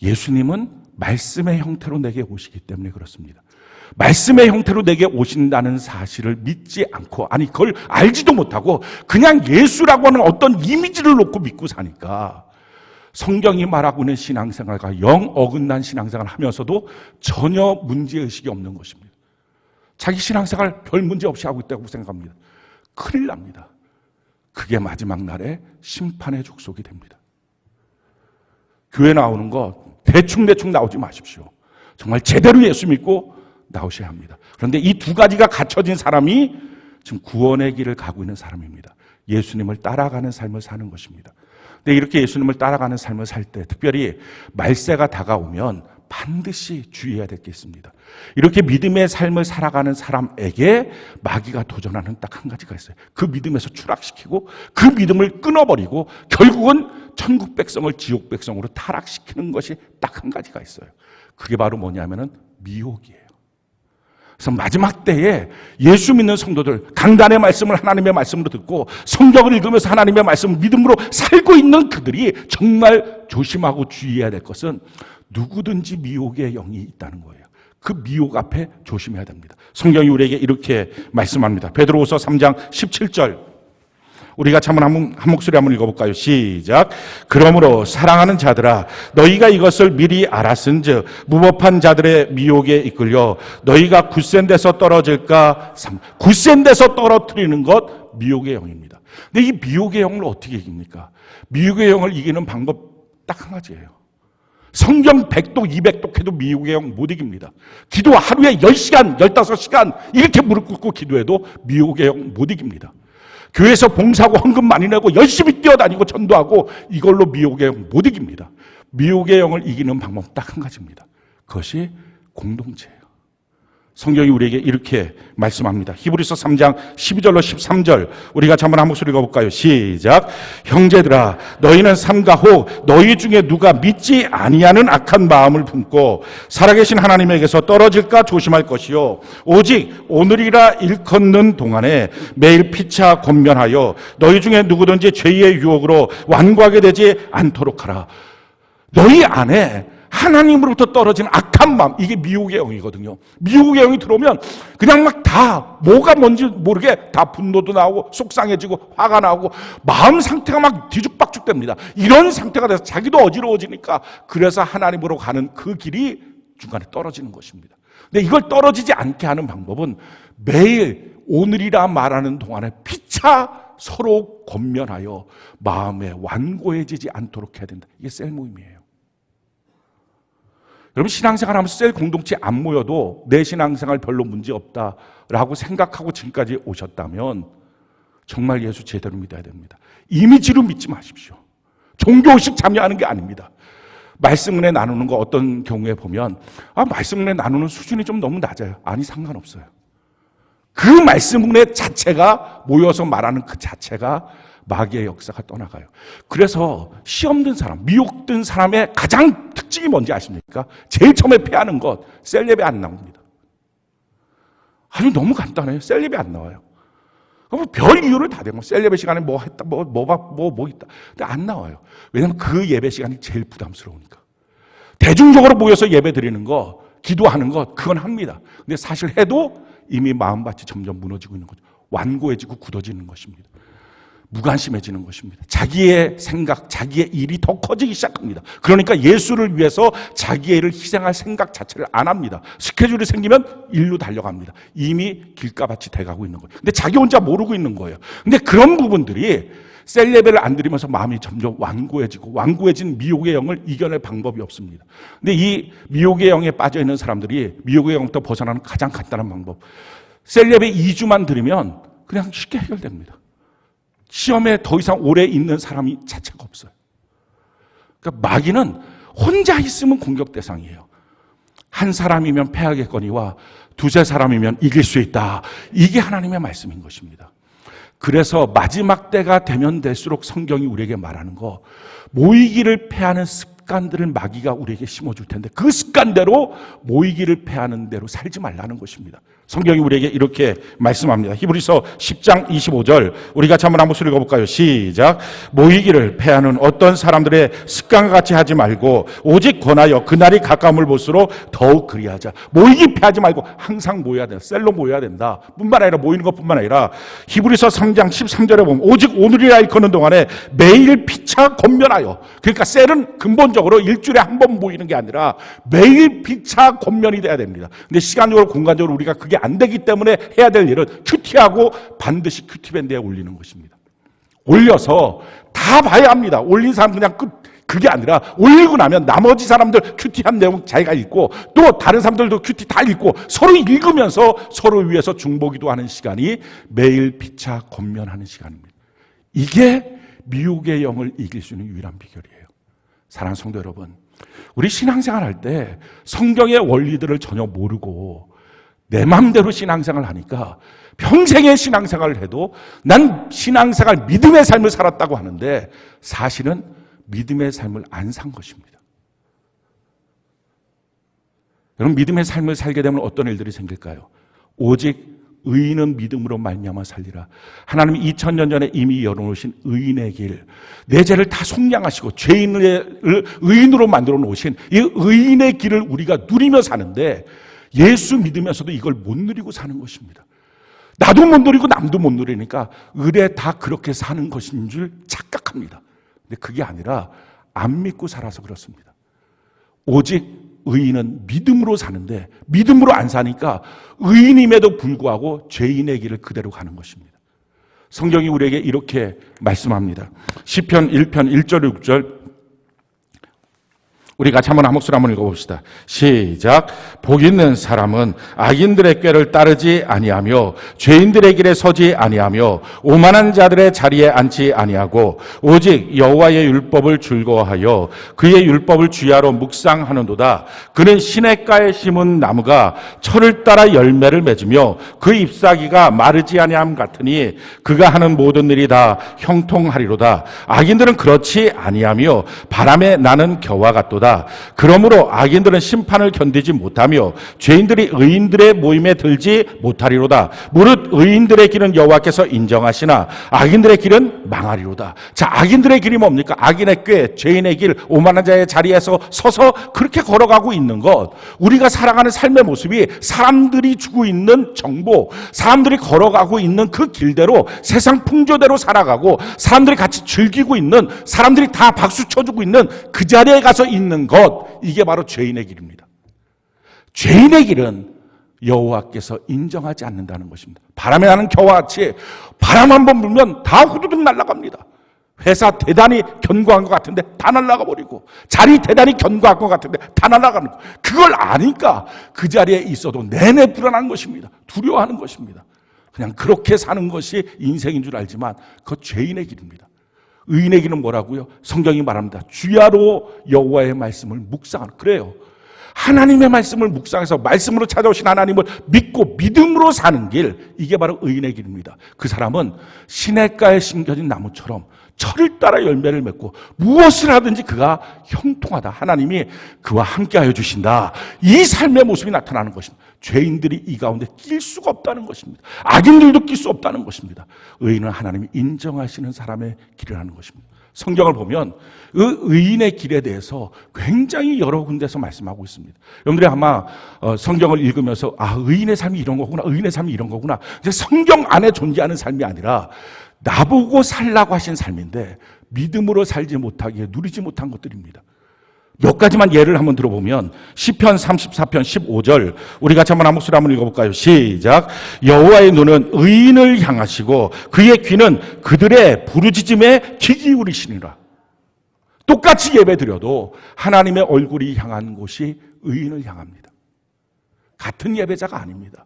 예수님은 말씀의 형태로 내게 오시기 때문에 그렇습니다. 말씀의 형태로 내게 오신다는 사실을 믿지 않고, 아니 그걸 알지도 못하고 그냥 예수라고 하는 어떤 이미지를 놓고 믿고 사니까 성경이 말하고 있는 신앙생활과 영 어긋난 신앙생활을 하면서도 전혀 문제의식이 없는 것입니다. 자기 신앙생활 별 문제 없이 하고 있다고 생각합니다. 큰일 납니다. 그게 마지막 날에 심판의 족속이 됩니다. 교회 나오는 거 대충 나오지 마십시오. 정말 제대로 예수 믿고 나오셔야 합니다. 그런데 이 두 가지가 갖춰진 사람이 지금 구원의 길을 가고 있는 사람입니다. 예수님을 따라가는 삶을 사는 것입니다. 근데 이렇게 예수님을 따라가는 삶을 살 때 특별히 말세가 다가오면 반드시 주의해야 될 게 있습니다. 이렇게 믿음의 삶을 살아가는 사람에게 마귀가 도전하는 딱 한 가지가 있어요. 그 믿음에서 추락시키고 그 믿음을 끊어버리고 결국은 천국 백성을 지옥 백성으로 타락시키는 것이 딱 한 가지가 있어요. 그게 바로 뭐냐면은 미혹이에요. 그래서 마지막 때에 예수 믿는 성도들, 강단의 말씀을 하나님의 말씀으로 듣고 성경을 읽으면서 하나님의 말씀을 믿음으로 살고 있는 그들이 정말 조심하고 주의해야 될 것은 누구든지 미혹의 영이 있다는 거예요. 그 미혹 앞에 조심해야 됩니다. 성경이 우리에게 이렇게 말씀합니다. 베드로후서 3장 17절 우리가 한 목소리 한번 읽어볼까요? 시작. 그러므로 사랑하는 자들아, 너희가 이것을 미리 알았은즉 무법한 자들의 미혹에 이끌려 너희가 굳센 데서 떨어질까. 굳센 데서 떨어뜨리는 것 미혹의 영입니다. 근데 이 미혹의 영을 어떻게 이깁니까? 미혹의 영을 이기는 방법 딱 한 가지예요. 성경 100독 200독 해도 미혹의 영 못 이깁니다. 기도 하루에 10시간 15시간 이렇게 무릎 꿇고 기도해도 미혹의 영 못 이깁니다. 교회에서 봉사하고 헌금 많이 내고 열심히 뛰어다니고 전도하고 이걸로 미혹의 영 못 이깁니다. 미혹의 영을 이기는 방법 딱 한 가지입니다. 그것이 공동체예요. 성경이 우리에게 이렇게 말씀합니다. 히브리서 3장 12절로 13절 우리가 한번 한 목소리 읽어볼까요? 시작. 형제들아, 너희는 삼가 혹 너희 중에 누가 믿지 아니하는 악한 마음을 품고 살아계신 하나님에게서 떨어질까 조심할 것이요, 오직 오늘이라 일컫는 동안에 매일 피차 권면하여 너희 중에 누구든지 죄의 유혹으로 완고하게 되지 않도록 하라. 너희 안에 하나님으로부터 떨어진 악한 마음, 이게 미혹의 영이거든요. 미혹의 영이 들어오면 그냥 막 다 뭐가 뭔지 모르게 다 분노도 나오고 속상해지고 화가 나오고 마음 상태가 막 뒤죽박죽 됩니다. 이런 상태가 돼서 자기도 어지러워지니까 그래서 하나님으로 가는 그 길이 중간에 떨어지는 것입니다. 근데 이걸 떨어지지 않게 하는 방법은 매일 오늘이라 말하는 동안에 피차 서로 권면하여 마음에 완고해지지 않도록 해야 된다. 이게 셀 모임이에요. 여러분, 신앙생활 하면서 셀 공동체 안 모여도 내 신앙생활 별로 문제 없다라고 생각하고 지금까지 오셨다면 정말 예수 제대로 믿어야 됩니다. 이미지로 믿지 마십시오. 종교의식 참여하는 게 아닙니다. 말씀 은혜 나누는 거 어떤 경우에 보면 말씀 은혜 나누는 수준이 좀 너무 낮아요. 아니, 상관없어요. 그 말씀 은혜 자체가 모여서 말하는 그 자체가 마귀의 역사가 떠나가요. 그래서 시험 든 사람, 미혹 든 사람의 가장 특징이 뭔지 아십니까? 제일 처음에 패하는 것, 셀 예배 안 나옵니다. 아주 너무 간단해요. 셀 예배 안 나와요. 그럼 별 이유를 다 대고 셀 예배 시간에 뭐 했다, 뭐 있다. 근데 안 나와요. 왜냐하면 그 예배 시간이 제일 부담스러우니까. 대중적으로 모여서 예배 드리는 거, 기도하는 것, 그건 합니다. 근데 사실 해도 이미 마음밭이 점점 무너지고 있는 거죠. 완고해지고 굳어지는 것입니다. 무관심해지는 것입니다. 자기의 생각, 자기의 일이 더 커지기 시작합니다. 그러니까 예수를 위해서 자기의 일을 희생할 생각 자체를 안 합니다. 스케줄이 생기면 일로 달려갑니다. 이미 길가밭이 돼가고 있는 거예요. 근데 자기 혼자 모르고 있는 거예요. 근데 그런 부분들이 셀 예배를 안 드리면서 마음이 점점 완고해진 미혹의 영을 이겨낼 방법이 없습니다. 근데 이 미혹의 영에 빠져 있는 사람들이 미혹의 영부터 벗어나는 가장 간단한 방법, 셀 예배 2주만 드리면 그냥 쉽게 해결됩니다. 시험에 더 이상 오래 있는 사람이 자체가 없어요. 그러니까 마귀는 혼자 있으면 공격 대상이에요. 한 사람이면 패하겠거니와 두세 사람이면 이길 수 있다. 이게 하나님의 말씀인 것입니다. 그래서 마지막 때가 되면 될수록 성경이 우리에게 말하는 거, 모이기를 패하는 습관들을 마귀가 우리에게 심어줄 텐데 그 습관대로 모이기를 패하는 대로 살지 말라는 것입니다. 성경이 우리에게 이렇게 말씀합니다. 히브리서 10장 25절 우리가 한번 한 목소리 읽어볼까요? 시작. 모이기를 패하는 어떤 사람들의 습관과 같이 하지 말고 오직 권하여 그날이 가까움을 볼수록 더욱 그리하자. 모이기 패하지 말고 항상 모여야 된다. 셀로 모여야 된다. 뿐만 아니라 모이는 것뿐만 아니라 히브리서 3장 13절에 보면 오직 오늘이라 일컫는 동안에 매일 피차 권면하여, 그러니까 셀은 근본적으로 일주일에 한 번 모이는 게 아니라 매일 피차 권면이 돼야 됩니다. 근데 시간적으로 공간적으로 우리가 그게 안 되기 때문에 해야 될 일은 큐티하고 반드시 큐티밴드에 올리는 것입니다. 올려서 다 봐야 합니다. 올린 사람 그냥 그게 아니라 올리고 나면 나머지 사람들 큐티한 내용 자기가 읽고 또 다른 사람들도 큐티 다 읽고 서로 읽으면서 서로 위해서 중보기도 하는 시간이 매일 피차 권면하는 시간입니다. 이게 미혹의 영을 이길 수 있는 유일한 비결이에요. 사랑하는 성도 여러분, 우리 신앙생활 할 때 성경의 원리들을 전혀 모르고 내 마음대로 신앙생활을 하니까 평생의 신앙생활을 해도 난 신앙생활 믿음의 삶을 살았다고 하는데 사실은 믿음의 삶을 안 산 것입니다. 여러분, 믿음의 삶을 살게 되면 어떤 일들이 생길까요? 오직 의인은 믿음으로 말미암아 살리라. 하나님이 2000년 전에 이미 열어놓으신 의인의 길, 내 죄를 다 속량하시고 죄인을 의인으로 만들어 놓으신 이 의인의 길을 우리가 누리며 사는데 예수 믿으면서도 이걸 못 누리고 사는 것입니다. 나도 못 누리고 남도 못 누리니까 의뢰 다 그렇게 사는 것인 줄 착각합니다. 근데 그게 아니라 안 믿고 살아서 그렇습니다. 오직 의인은 믿음으로 사는데 믿음으로 안 사니까 의인임에도 불구하고 죄인의 길을 그대로 가는 것입니다. 성경이 우리에게 이렇게 말씀합니다. 시편 1편 1절 6절 우리 같이 한번 한 목소리 한번 읽어봅시다. 시작. 복 있는 사람은 악인들의 꾀를 따르지 아니하며 죄인들의 길에 서지 아니하며 오만한 자들의 자리에 앉지 아니하고 오직 여호와의 율법을 즐거워하여 그의 율법을 주야로 묵상하는도다. 그는 시냇가에 심은 나무가 철을 따라 열매를 맺으며 그 잎사귀가 마르지 아니함 같으니 그가 하는 모든 일이 다 형통하리로다. 악인들은 그렇지 아니하며 바람에 나는 겨와 같도다. 그러므로 악인들은 심판을 견디지 못하며 죄인들이 의인들의 모임에 들지 못하리로다. 무릇 의인들의 길은 여호와께서 인정하시나 악인들의 길은 망하리로다. 자, 악인들의 길이 뭡니까? 악인의 꾀, 죄인의 길, 오만한 자의 자리에서 서서 그렇게 걸어가고 있는 것. 우리가 살아가는 삶의 모습이 사람들이 주고 있는 정보, 사람들이 걸어가고 있는 그 길대로 세상 풍조대로 살아가고 사람들이 같이 즐기고 있는, 사람들이 다 박수 쳐주고 있는 그 자리에 가서 있는 것, 이게 바로 죄인의 길입니다. 죄인의 길은 여호와께서 인정하지 않는다는 것입니다. 바람에 나는 겨와 같이 바람 한번 불면 다 후두둑 날아갑니다. 회사 대단히 견고한 것 같은데 다 날아가 버리고, 자리 대단히 견고한 것 같은데 다 날아가는 거. 그걸 아니까 그 자리에 있어도 내내 불안한 것입니다. 두려워하는 것입니다. 그냥 그렇게 사는 것이 인생인 줄 알지만 그건 죄인의 길입니다. 의인의 길은 뭐라고요? 성경이 말합니다. 주야로 여호와의 말씀을 묵상하는. 그래요. 하나님의 말씀을 묵상해서 말씀으로 찾아오신 하나님을 믿고 믿음으로 사는 길, 이게 바로 의인의 길입니다. 그 사람은 시냇가에 심겨진 나무처럼 철을 따라 열매를 맺고 무엇을 하든지 그가 형통하다. 하나님이 그와 함께하여 주신다. 이 삶의 모습이 나타나는 것입니다. 죄인들이 이 가운데 낄 수가 없다는 것입니다. 악인들도 낄 수 없다는 것입니다. 의인은 하나님이 인정하시는 사람의 길이라는 것입니다. 성경을 보면 그 의인의 길에 대해서 굉장히 여러 군데서 말씀하고 있습니다. 여러분들이 아마 성경을 읽으면서 의인의 삶이 이런 거구나, 의인의 삶이 이런 거구나. 이제 성경 안에 존재하는 삶이 아니라 나보고 살라고 하신 삶인데 믿음으로 살지 못하기에 누리지 못한 것들입니다. 몇 가지만 예를 한번 들어보면 시편 34편 15절 우리 같이 한번 한 목소리 한번 읽어볼까요? 시작. 여호와의 눈은 의인을 향하시고 그의 귀는 그들의 부르짖음에 귀 기울이시니라. 똑같이 예배드려도 하나님의 얼굴이 향한 곳이 의인을 향합니다. 같은 예배자가 아닙니다.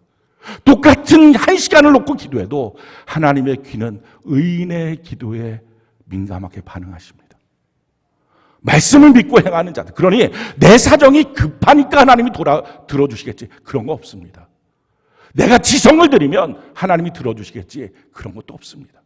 똑같은 한 시간을 놓고 기도해도 하나님의 귀는 의인의 기도에 민감하게 반응하십니다. 말씀을 믿고 행하는 자들. 그러니 내 사정이 급하니까 하나님이 들어주시겠지, 그런 거 없습니다. 내가 지성을 드리면 하나님이 들어주시겠지, 그런 것도 없습니다.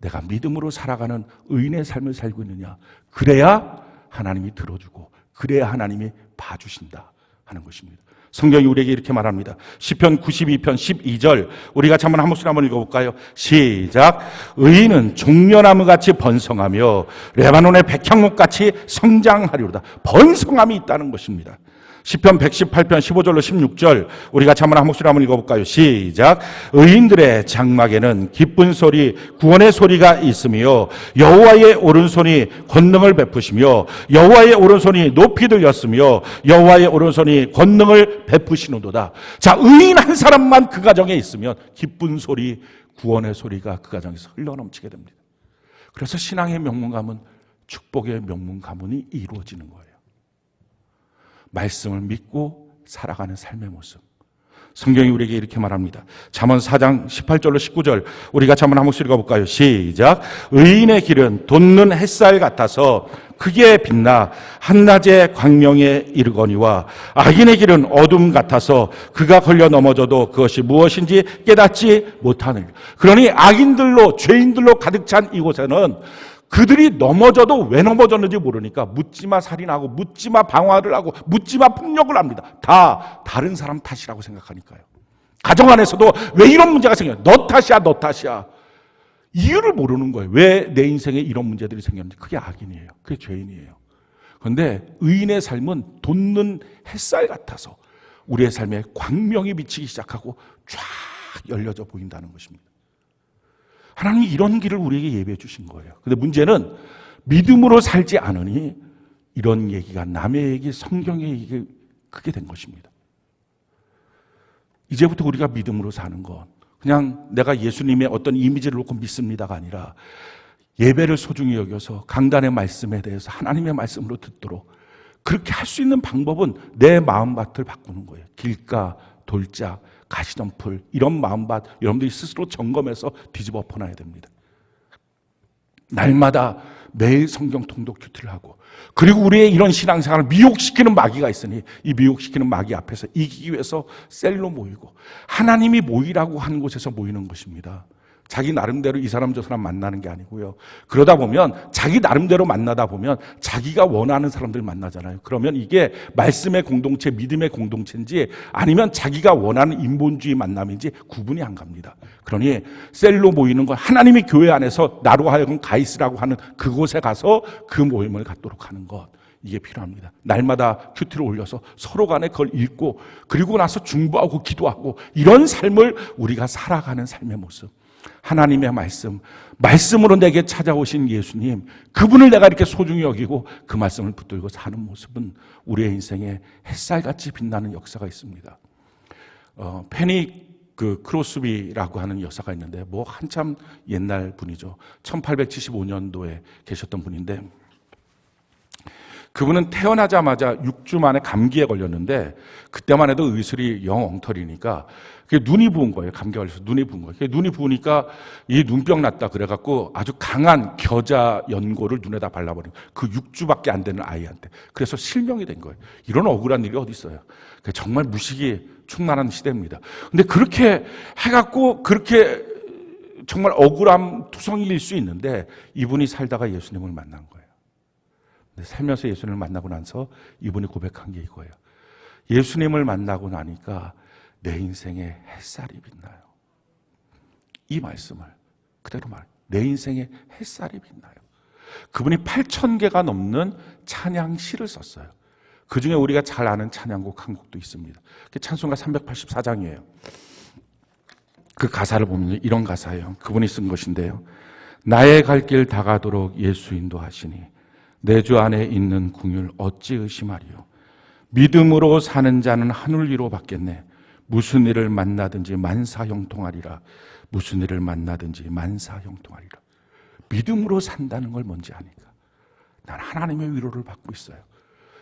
내가 믿음으로 살아가는 의인의 삶을 살고 있느냐, 그래야 하나님이 들어주고 그래야 하나님이 봐주신다 하는 것입니다. 성경이 우리에게 이렇게 말합니다. 시편 92편 12절 우리 같이 한번 한 목소리 한번 읽어볼까요? 시작. 의인은 종려나무같이 번성하며 레바논의 백향목같이 성장하리로다. 번성함이 있다는 것입니다. 시편 118편 15절로 16절 우리 같이 한번 한 목소리 한번 읽어볼까요? 시작. 의인들의 장막에는 기쁜 소리, 구원의 소리가 있으며 여호와의 오른손이 권능을 베푸시며 여호와의 오른손이 높이 들렸으며 여호와의 오른손이 권능을 베푸시는도다. 자, 의인 한 사람만 그 가정에 있으면 기쁜 소리, 구원의 소리가 그 가정에서 흘러넘치게 됩니다. 그래서 신앙의 명문 가문, 축복의 명문 가문이 이루어지는 거예요. 말씀을 믿고 살아가는 삶의 모습. 성경이 우리에게 이렇게 말합니다. 잠언 4장 18절로 19절 우리 같이 한번 한 목소리 읽어볼까요? 시작. 의인의 길은 돋는 햇살 같아서 크게 빛나 한낮의 광명에 이르거니와 악인의 길은 어둠 같아서 그가 걸려 넘어져도 그것이 무엇인지 깨닫지 못하느니라. 그러니 악인들로, 죄인들로 가득 찬 이곳에는 그들이 넘어져도 왜 넘어졌는지 모르니까 묻지마 살인하고 묻지마 방화를 하고 묻지마 폭력을 합니다. 다 다른 사람 탓이라고 생각하니까요. 가정 안에서도 왜 이런 문제가 생겨요? 너 탓이야, 너 탓이야. 이유를 모르는 거예요. 왜 내 인생에 이런 문제들이 생겼는지. 그게 악인이에요. 그게 죄인이에요. 그런데 의인의 삶은 돋는 햇살 같아서 우리의 삶에 광명이 비치기 시작하고 쫙 열려져 보인다는 것입니다. 하나님이 이런 길을 우리에게 예비해 주신 거예요. 근데 문제는 믿음으로 살지 않으니 이런 얘기가 남의 얘기, 성경의 얘기 그게 된 것입니다. 이제부터 우리가 믿음으로 사는 건 그냥 내가 예수님의 어떤 이미지를 놓고 믿습니다가 아니라 예배를 소중히 여겨서 강단의 말씀에 대해서 하나님의 말씀으로 듣도록 그렇게 할 수 있는 방법은 내 마음밭을 바꾸는 거예요. 길가, 돌짝, 가시덤불 이런 마음밭 여러분들이 스스로 점검해서 뒤집어 엎어놔야 됩니다. 날마다 매일 성경 통독 큐티를 하고 그리고 우리의 이런 신앙생활을 미혹시키는 마귀가 있으니 이 미혹시키는 마귀 앞에서 이기기 위해서 셀로 모이고 하나님이 모이라고 하는 곳에서 모이는 것입니다. 자기 나름대로 이 사람 저 사람 만나는 게 아니고요. 그러다 보면 자기 나름대로 만나다 보면 자기가 원하는 사람들 만나잖아요. 그러면 이게 말씀의 공동체, 믿음의 공동체인지 아니면 자기가 원하는 인본주의 만남인지 구분이 안 갑니다. 그러니 셀로 모이는 건 하나님이 교회 안에서 나로 하여금 가 있으라고 하는 그곳에 가서 그 모임을 갖도록 하는 것. 이게 필요합니다. 날마다 큐티를 올려서 서로 간에 그걸 읽고 그리고 나서 중보하고 기도하고 이런 삶을 우리가 살아가는 삶의 모습. 하나님의 말씀으로 내게 찾아오신 예수님, 그분을 내가 이렇게 소중히 여기고 그 말씀을 붙들고 사는 모습은 우리의 인생에 햇살같이 빛나는 역사가 있습니다. 페니 크로스비라고 하는 여사가 있는데 한참 옛날 분이죠. 1875년도에 계셨던 분인데 그분은 태어나자마자 6주 만에 감기에 걸렸는데 그때만 해도 의술이 영 엉터리니까 그게 눈이 부은 거예요. 감기에 걸려서 눈이 부은 거예요. 눈이 부으니까 이 눈병 났다 그래갖고 아주 강한 겨자 연고를 눈에다 발라버린 그 6주밖에 안 되는 아이한테. 그래서 실명이 된 거예요. 이런 억울한 일이 어디 있어요. 정말 무식이 충만한 시대입니다. 근데 그렇게 해갖고 그렇게 정말 억울함 투성이일 수 있는데 이분이 살다가 예수님을 만난 거예요. 살면서 예수님을 만나고 나서 이분이 고백한 게 이거예요. 예수님을 만나고 나니까 내 인생에 햇살이 빛나요. 이 말씀을 그대로 말해요. 내 인생에 햇살이 빛나요. 그분이 8,000개가 넘는 찬양시를 썼어요. 그중에 우리가 잘 아는 찬양곡 한 곡도 있습니다. 찬송가 384장이에요. 그 가사를 보면 이런 가사예요. 그분이 쓴 것인데요. 나의 갈 길 다가도록 예수 인도하시니 내 주 안에 있는 궁율 어찌 의심하리요. 믿음으로 사는 자는 하늘 위로 받겠네. 무슨 일을 만나든지 만사형통하리라. 무슨 일을 만나든지 만사형통하리라. 믿음으로 산다는 걸 뭔지 아니까. 난 하나님의 위로를 받고 있어요.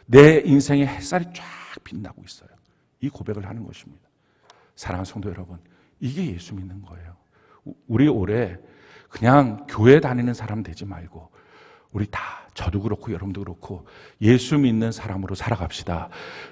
내 인생에 햇살이 쫙 빛나고 있어요. 이 고백을 하는 것입니다. 사랑하는 성도 여러분, 이게 예수 믿는 거예요. 우리 올해 그냥 교회 다니는 사람 되지 말고 우리 다 저도 그렇고 여러분도 그렇고 예수 믿는 사람으로 살아갑시다.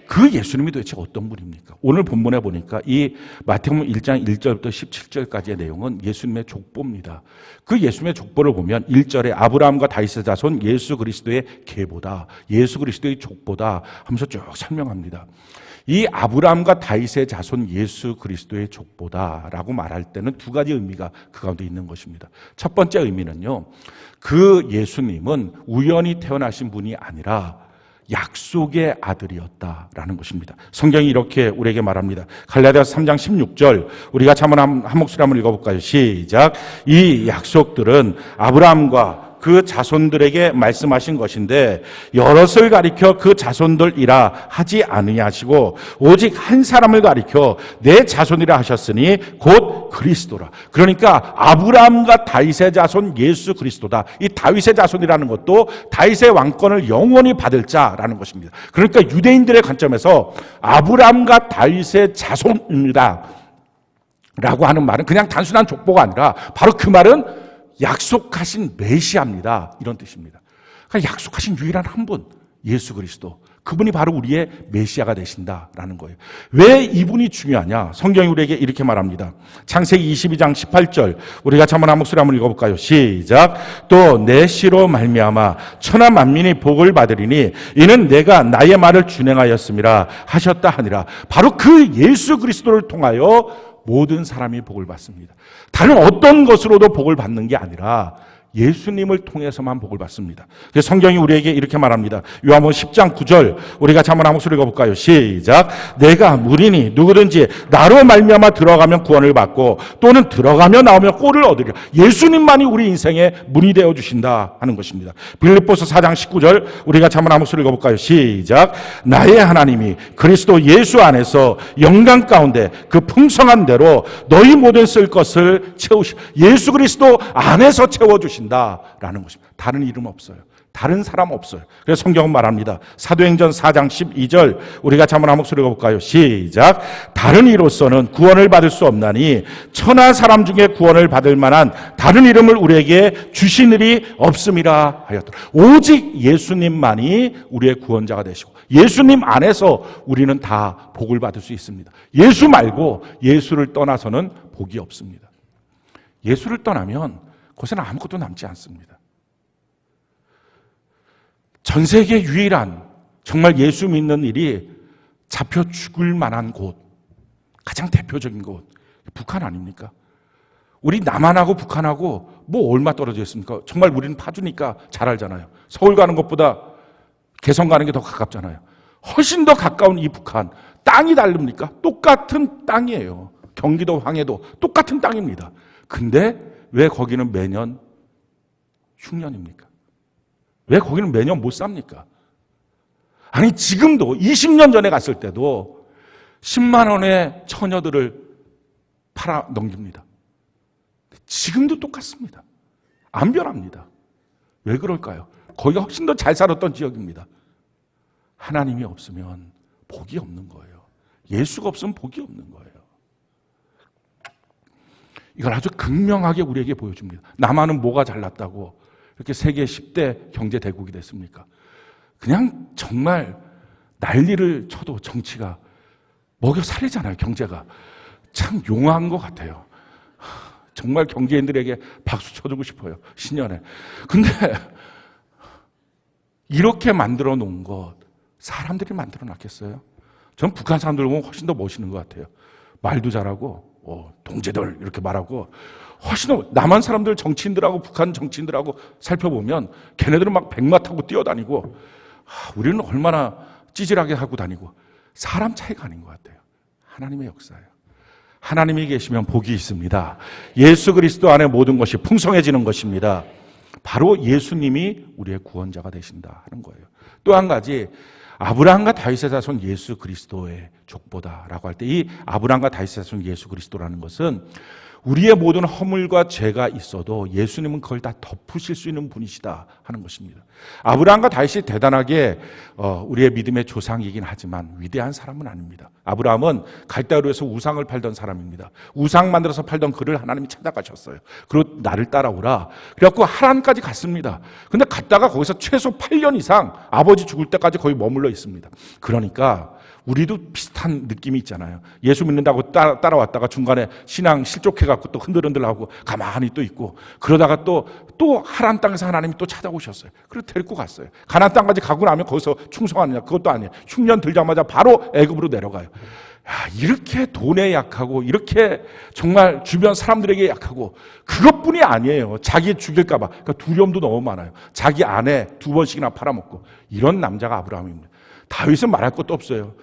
그 예수님이 도대체 어떤 분입니까? 오늘 본문에 보니까 이 마태복음 1장 1절부터 17절까지의 내용은 예수님의 족보입니다. 그 예수님의 족보를 보면 1절에 아브라함과 다윗의 자손 예수 그리스도의 계보다, 예수 그리스도의 족보다 하면서 쭉 설명합니다. 이 아브라함과 다윗의 자손 예수 그리스도의 족보다라고 말할 때는 두 가지 의미가 그 가운데 있는 것입니다. 첫 번째 의미는요, 그 예수님은 우연히 태어나신 분이 아니라 약속의 아들이었다라는 것입니다. 성경이 이렇게 우리에게 말합니다. 갈라디아서 3장 16절 우리가 한번 한 목소리 한번 읽어볼까요? 시작. 이 약속들은 아브라함과 그 자손들에게 말씀하신 것인데 여럿을 가리켜 그 자손들이라 하지 아니하시고 오직 한 사람을 가리켜 내 자손이라 하셨으니 곧 그리스도라. 그러니까 아브라함과 다윗의 자손 예수 그리스도다. 이 다윗의 자손이라는 것도 다윗의 왕권을 영원히 받을 자라는 것입니다. 그러니까 유대인들의 관점에서 아브라함과 다윗의 자손입니다 라고 하는 말은 그냥 단순한 족보가 아니라 바로 그 말은 약속하신 메시아입니다. 이런 뜻입니다. 그러니까 약속하신 유일한 한 분, 예수 그리스도. 그분이 바로 우리의 메시아가 되신다라는 거예요. 왜 이분이 중요하냐? 성경이 우리에게 이렇게 말합니다. 창세기 22장 18절 우리가 한번 한 목소리 한번 읽어볼까요? 시작. 또 내 씨로 말미암아 천하 만민이 복을 받으리니 이는 내가 나의 말을 준행하였음이라 하셨다 하니라. 바로 그 예수 그리스도를 통하여 모든 사람이 복을 받습니다. 다른 어떤 것으로도 복을 받는 게 아니라 예수님을 통해서만 복을 받습니다. 그래서 성경이 우리에게 이렇게 말합니다. 요한복음 10장 9절 우리 같이 한번 한 목소리 읽어볼까요? 시작. 내가 물이니 누구든지 나로 말미암아 들어가면 구원을 받고 또는 들어가며 나오면 꼴을 얻으리라. 예수님만이 우리 인생의 문이 되어주신다 하는 것입니다. 빌립보서 4장 19절 우리 같이 한번 한 목소리 읽어볼까요? 시작. 나의 하나님이 그리스도 예수 안에서 영광 가운데 그 풍성한 대로 너희 모든 쓸 것을 예수 그리스도 안에서 채워주신다 라는 것입니다. 다른 이름 없어요. 다른 사람 없어요. 그래서 성경은 말합니다. 사도행전 4장 12절 우리 같이 한번 한 목소리 읽어볼까요? 시작. 다른 이로서는 구원을 받을 수 없나니 천하 사람 중에 구원을 받을 만한 다른 이름을 우리에게 주시느니 없음이라 하였더라. 오직 예수님만이 우리의 구원자가 되시고 예수님 안에서 우리는 다 복을 받을 수 있습니다. 예수 말고 예수를 떠나서는 복이 없습니다. 예수를 떠나면 그것은 아무것도 남지 않습니다. 전 세계 유일한 정말 예수 믿는 일이 잡혀 죽을 만한 곳, 가장 대표적인 곳, 북한 아닙니까? 우리 남한하고 북한하고 뭐 얼마 떨어져 있습니까? 정말 우리는 파주니까 잘 알잖아요. 서울 가는 것보다 개성 가는 게 더 가깝잖아요. 훨씬 더 가까운 이 북한, 땅이 다릅니까? 똑같은 땅이에요. 경기도 황해도 똑같은 땅입니다. 근데 왜 거기는 매년 흉년입니까? 왜 거기는 매년 못 삽니까? 아니 지금도 20년 전에 갔을 때도 10만 원의 처녀들을 팔아 넘깁니다. 지금도 똑같습니다. 안 변합니다. 왜 그럴까요? 거기가 훨씬 더 잘 살았던 지역입니다. 하나님이 없으면 복이 없는 거예요. 예수가 없으면 복이 없는 거예요. 이걸 아주 극명하게 우리에게 보여줍니다. 남한은 뭐가 잘났다고 이렇게 세계 10대 경제 대국이 됐습니까? 그냥 정말 난리를 쳐도 정치가 먹여 살리잖아요. 경제가. 참 용한 것 같아요. 정말 경제인들에게 박수 쳐주고 싶어요. 신년에. 근데 이렇게 만들어 놓은 것 사람들이 만들어 놨겠어요? 전 북한 사람들 보면 훨씬 더 멋있는 것 같아요. 말도 잘하고 동지들 이렇게 말하고 훨씬 더 남한 사람들 정치인들하고 북한 정치인들하고 살펴보면 걔네들은 막 백마 타고 뛰어다니고 우리는 얼마나 찌질하게 하고 다니고 사람 차이가 아닌 것 같아요. 하나님의 역사예요. 하나님이 계시면 복이 있습니다. 예수 그리스도 안에 모든 것이 풍성해지는 것입니다. 바로 예수님이 우리의 구원자가 되신다 하는 거예요. 또 한 가지 아브라함과 다윗의 자손 예수 그리스도의 족보다라고 할 때 이 아브라함과 다윗의 자손 예수 그리스도라는 것은 우리의 모든 허물과 죄가 있어도 예수님은 그걸 다 덮으실 수 있는 분이시다 하는 것입니다. 아브라함과 다윗이 대단하게 우리의 믿음의 조상이긴 하지만 위대한 사람은 아닙니다. 아브라함은 갈대아루에서 우상을 팔던 사람입니다. 우상 만들어서 팔던 그를 하나님이 찾아가셨어요. 그리고 나를 따라오라. 그래갖고 하란까지 갔습니다. 근데 갔다가 거기서 최소 8년 이상 아버지 죽을 때까지 거의 머물러 있습니다. 그러니까 우리도 비슷한 느낌이 있잖아요. 예수 믿는다고 따라왔다가 중간에 신앙 실족해갖고 또 흔들흔들하고 가만히 또 있고 그러다가 또 하란 땅에서 하나님이 또 찾아오셨어요. 그래서 데리고 갔어요. 가나안 땅까지 가고 나면 거기서 충성하느냐? 그것도 아니에요. 흉년 들자마자 바로 애굽으로 내려가요. 이렇게 돈에 약하고 이렇게 정말 주변 사람들에게 약하고 그것뿐이 아니에요. 자기 죽일까 봐. 그러니까 두려움도 너무 많아요. 자기 아내 2번씩이나 팔아먹고 이런 남자가 아브라함입니다. 다윗은 말할 것도 없어요.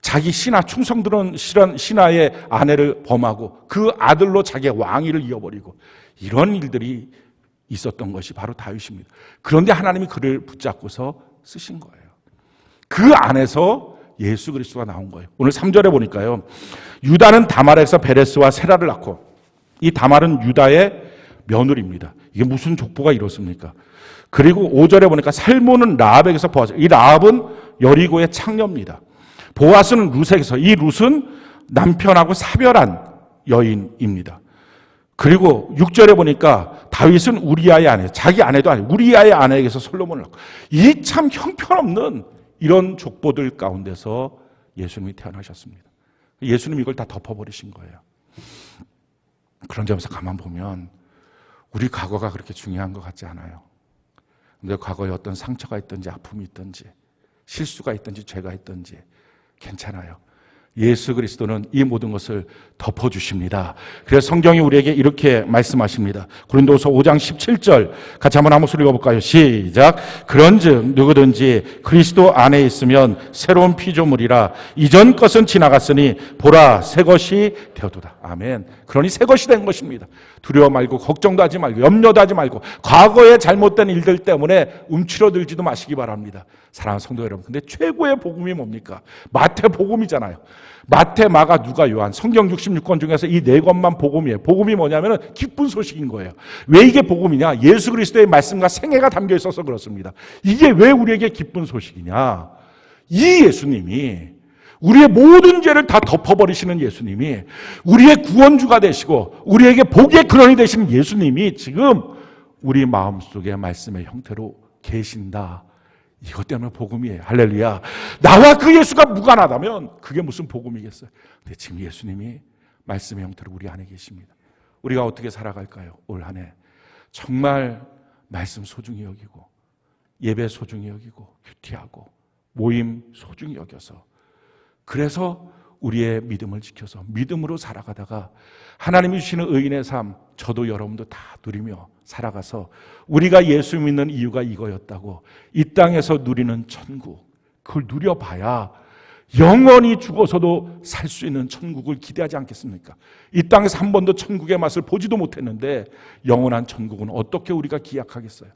자기 신하 충성들은 신하의 아내를 범하고 그 아들로 자기의 왕위를 이어버리고 이런 일들이 있었던 것이 바로 다윗입니다. 그런데 하나님이 그를 붙잡고서 쓰신 거예요. 그 안에서 예수 그리스도가 나온 거예요. 오늘 3절에 보니까요. 유다는 다말에서 베레스와 세라를 낳고 이 다말은 유다의 며느리입니다. 이게 무슨 족보가 이렇습니까? 그리고 5절에 보니까 살몬은 라합에게서 보아스. 이 라합은 여리고의 창녀입니다. 보아스는 룻에게서 이 룻은 남편하고 사별한 여인입니다. 그리고 6절에 보니까 다윗은 우리아의 아내, 자기 아내도 아니고 우리아의 아내에게서 솔로몬을 낳고 이 참 형편없는 이런 족보들 가운데서 예수님이 태어나셨습니다. 예수님이 이걸 다 덮어버리신 거예요. 그런 점에서 가만 보면 우리 과거가 그렇게 중요한 것 같지 않아요. 근데 과거에 어떤 상처가 있든지 아픔이 있든지 실수가 있든지 죄가 있든지 괜찮아요. 예수 그리스도는 이 모든 것을 덮어주십니다. 그래서 성경이 우리에게 이렇게 말씀하십니다. 고린도서 5장 17절 같이 한번 한번 읽어볼까요? 시작. 그런즉 누구든지 그리스도 안에 있으면 새로운 피조물이라 이전 것은 지나갔으니 보라 새 것이 되었도다. 아멘. 그러니 새 것이 된 것입니다. 두려워 말고 걱정도 하지 말고 염려도 하지 말고 과거의 잘못된 일들 때문에 움츠러들지도 마시기 바랍니다. 사랑하는 성도 여러분, 근데 최고의 복음이 뭡니까? 마태복음이잖아요. 마태, 마가, 누가, 요한, 성경 66권 중에서 이 네 권만 복음이에요. 복음이 뭐냐면 기쁜 소식인 거예요. 왜 이게 복음이냐? 예수 그리스도의 말씀과 생애가 담겨 있어서 그렇습니다. 이게 왜 우리에게 기쁜 소식이냐? 이 예수님이, 우리의 모든 죄를 다 덮어버리시는 예수님이, 우리의 구원주가 되시고 우리에게 복의 근원이 되시는 예수님이 지금 우리 마음속에 말씀의 형태로 계신다. 이것 때문에 복음이에요. 할렐루야. 나와 그 예수가 무관하다면 그게 무슨 복음이겠어요? 근데 지금 예수님이 말씀의 형태로 우리 안에 계십니다. 우리가 어떻게 살아갈까요? 올 한 해 정말 말씀 소중히 여기고 예배 소중히 여기고 큐티하고 모임 소중히 여겨서, 그래서 우리의 믿음을 지켜서 믿음으로 살아가다가 하나님이 주시는 의인의 삶, 저도 여러분도 다 누리며 살아가서 우리가 예수 믿는 이유가 이거였다고 이 땅에서 누리는 천국, 그걸 누려봐야 영원히 죽어서도 살 수 있는 천국을 기대하지 않겠습니까? 이 땅에서 한 번도 천국의 맛을 보지도 못했는데 영원한 천국은 어떻게 우리가 기약하겠어요?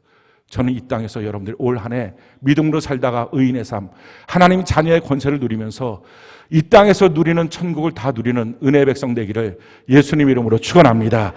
저는 이 땅에서 여러분들 올 한 해 믿음으로 살다가 의인의 삶, 하나님 자녀의 권세를 누리면서 이 땅에서 누리는 천국을 다 누리는 은혜의 백성 되기를 예수님 이름으로 축원합니다.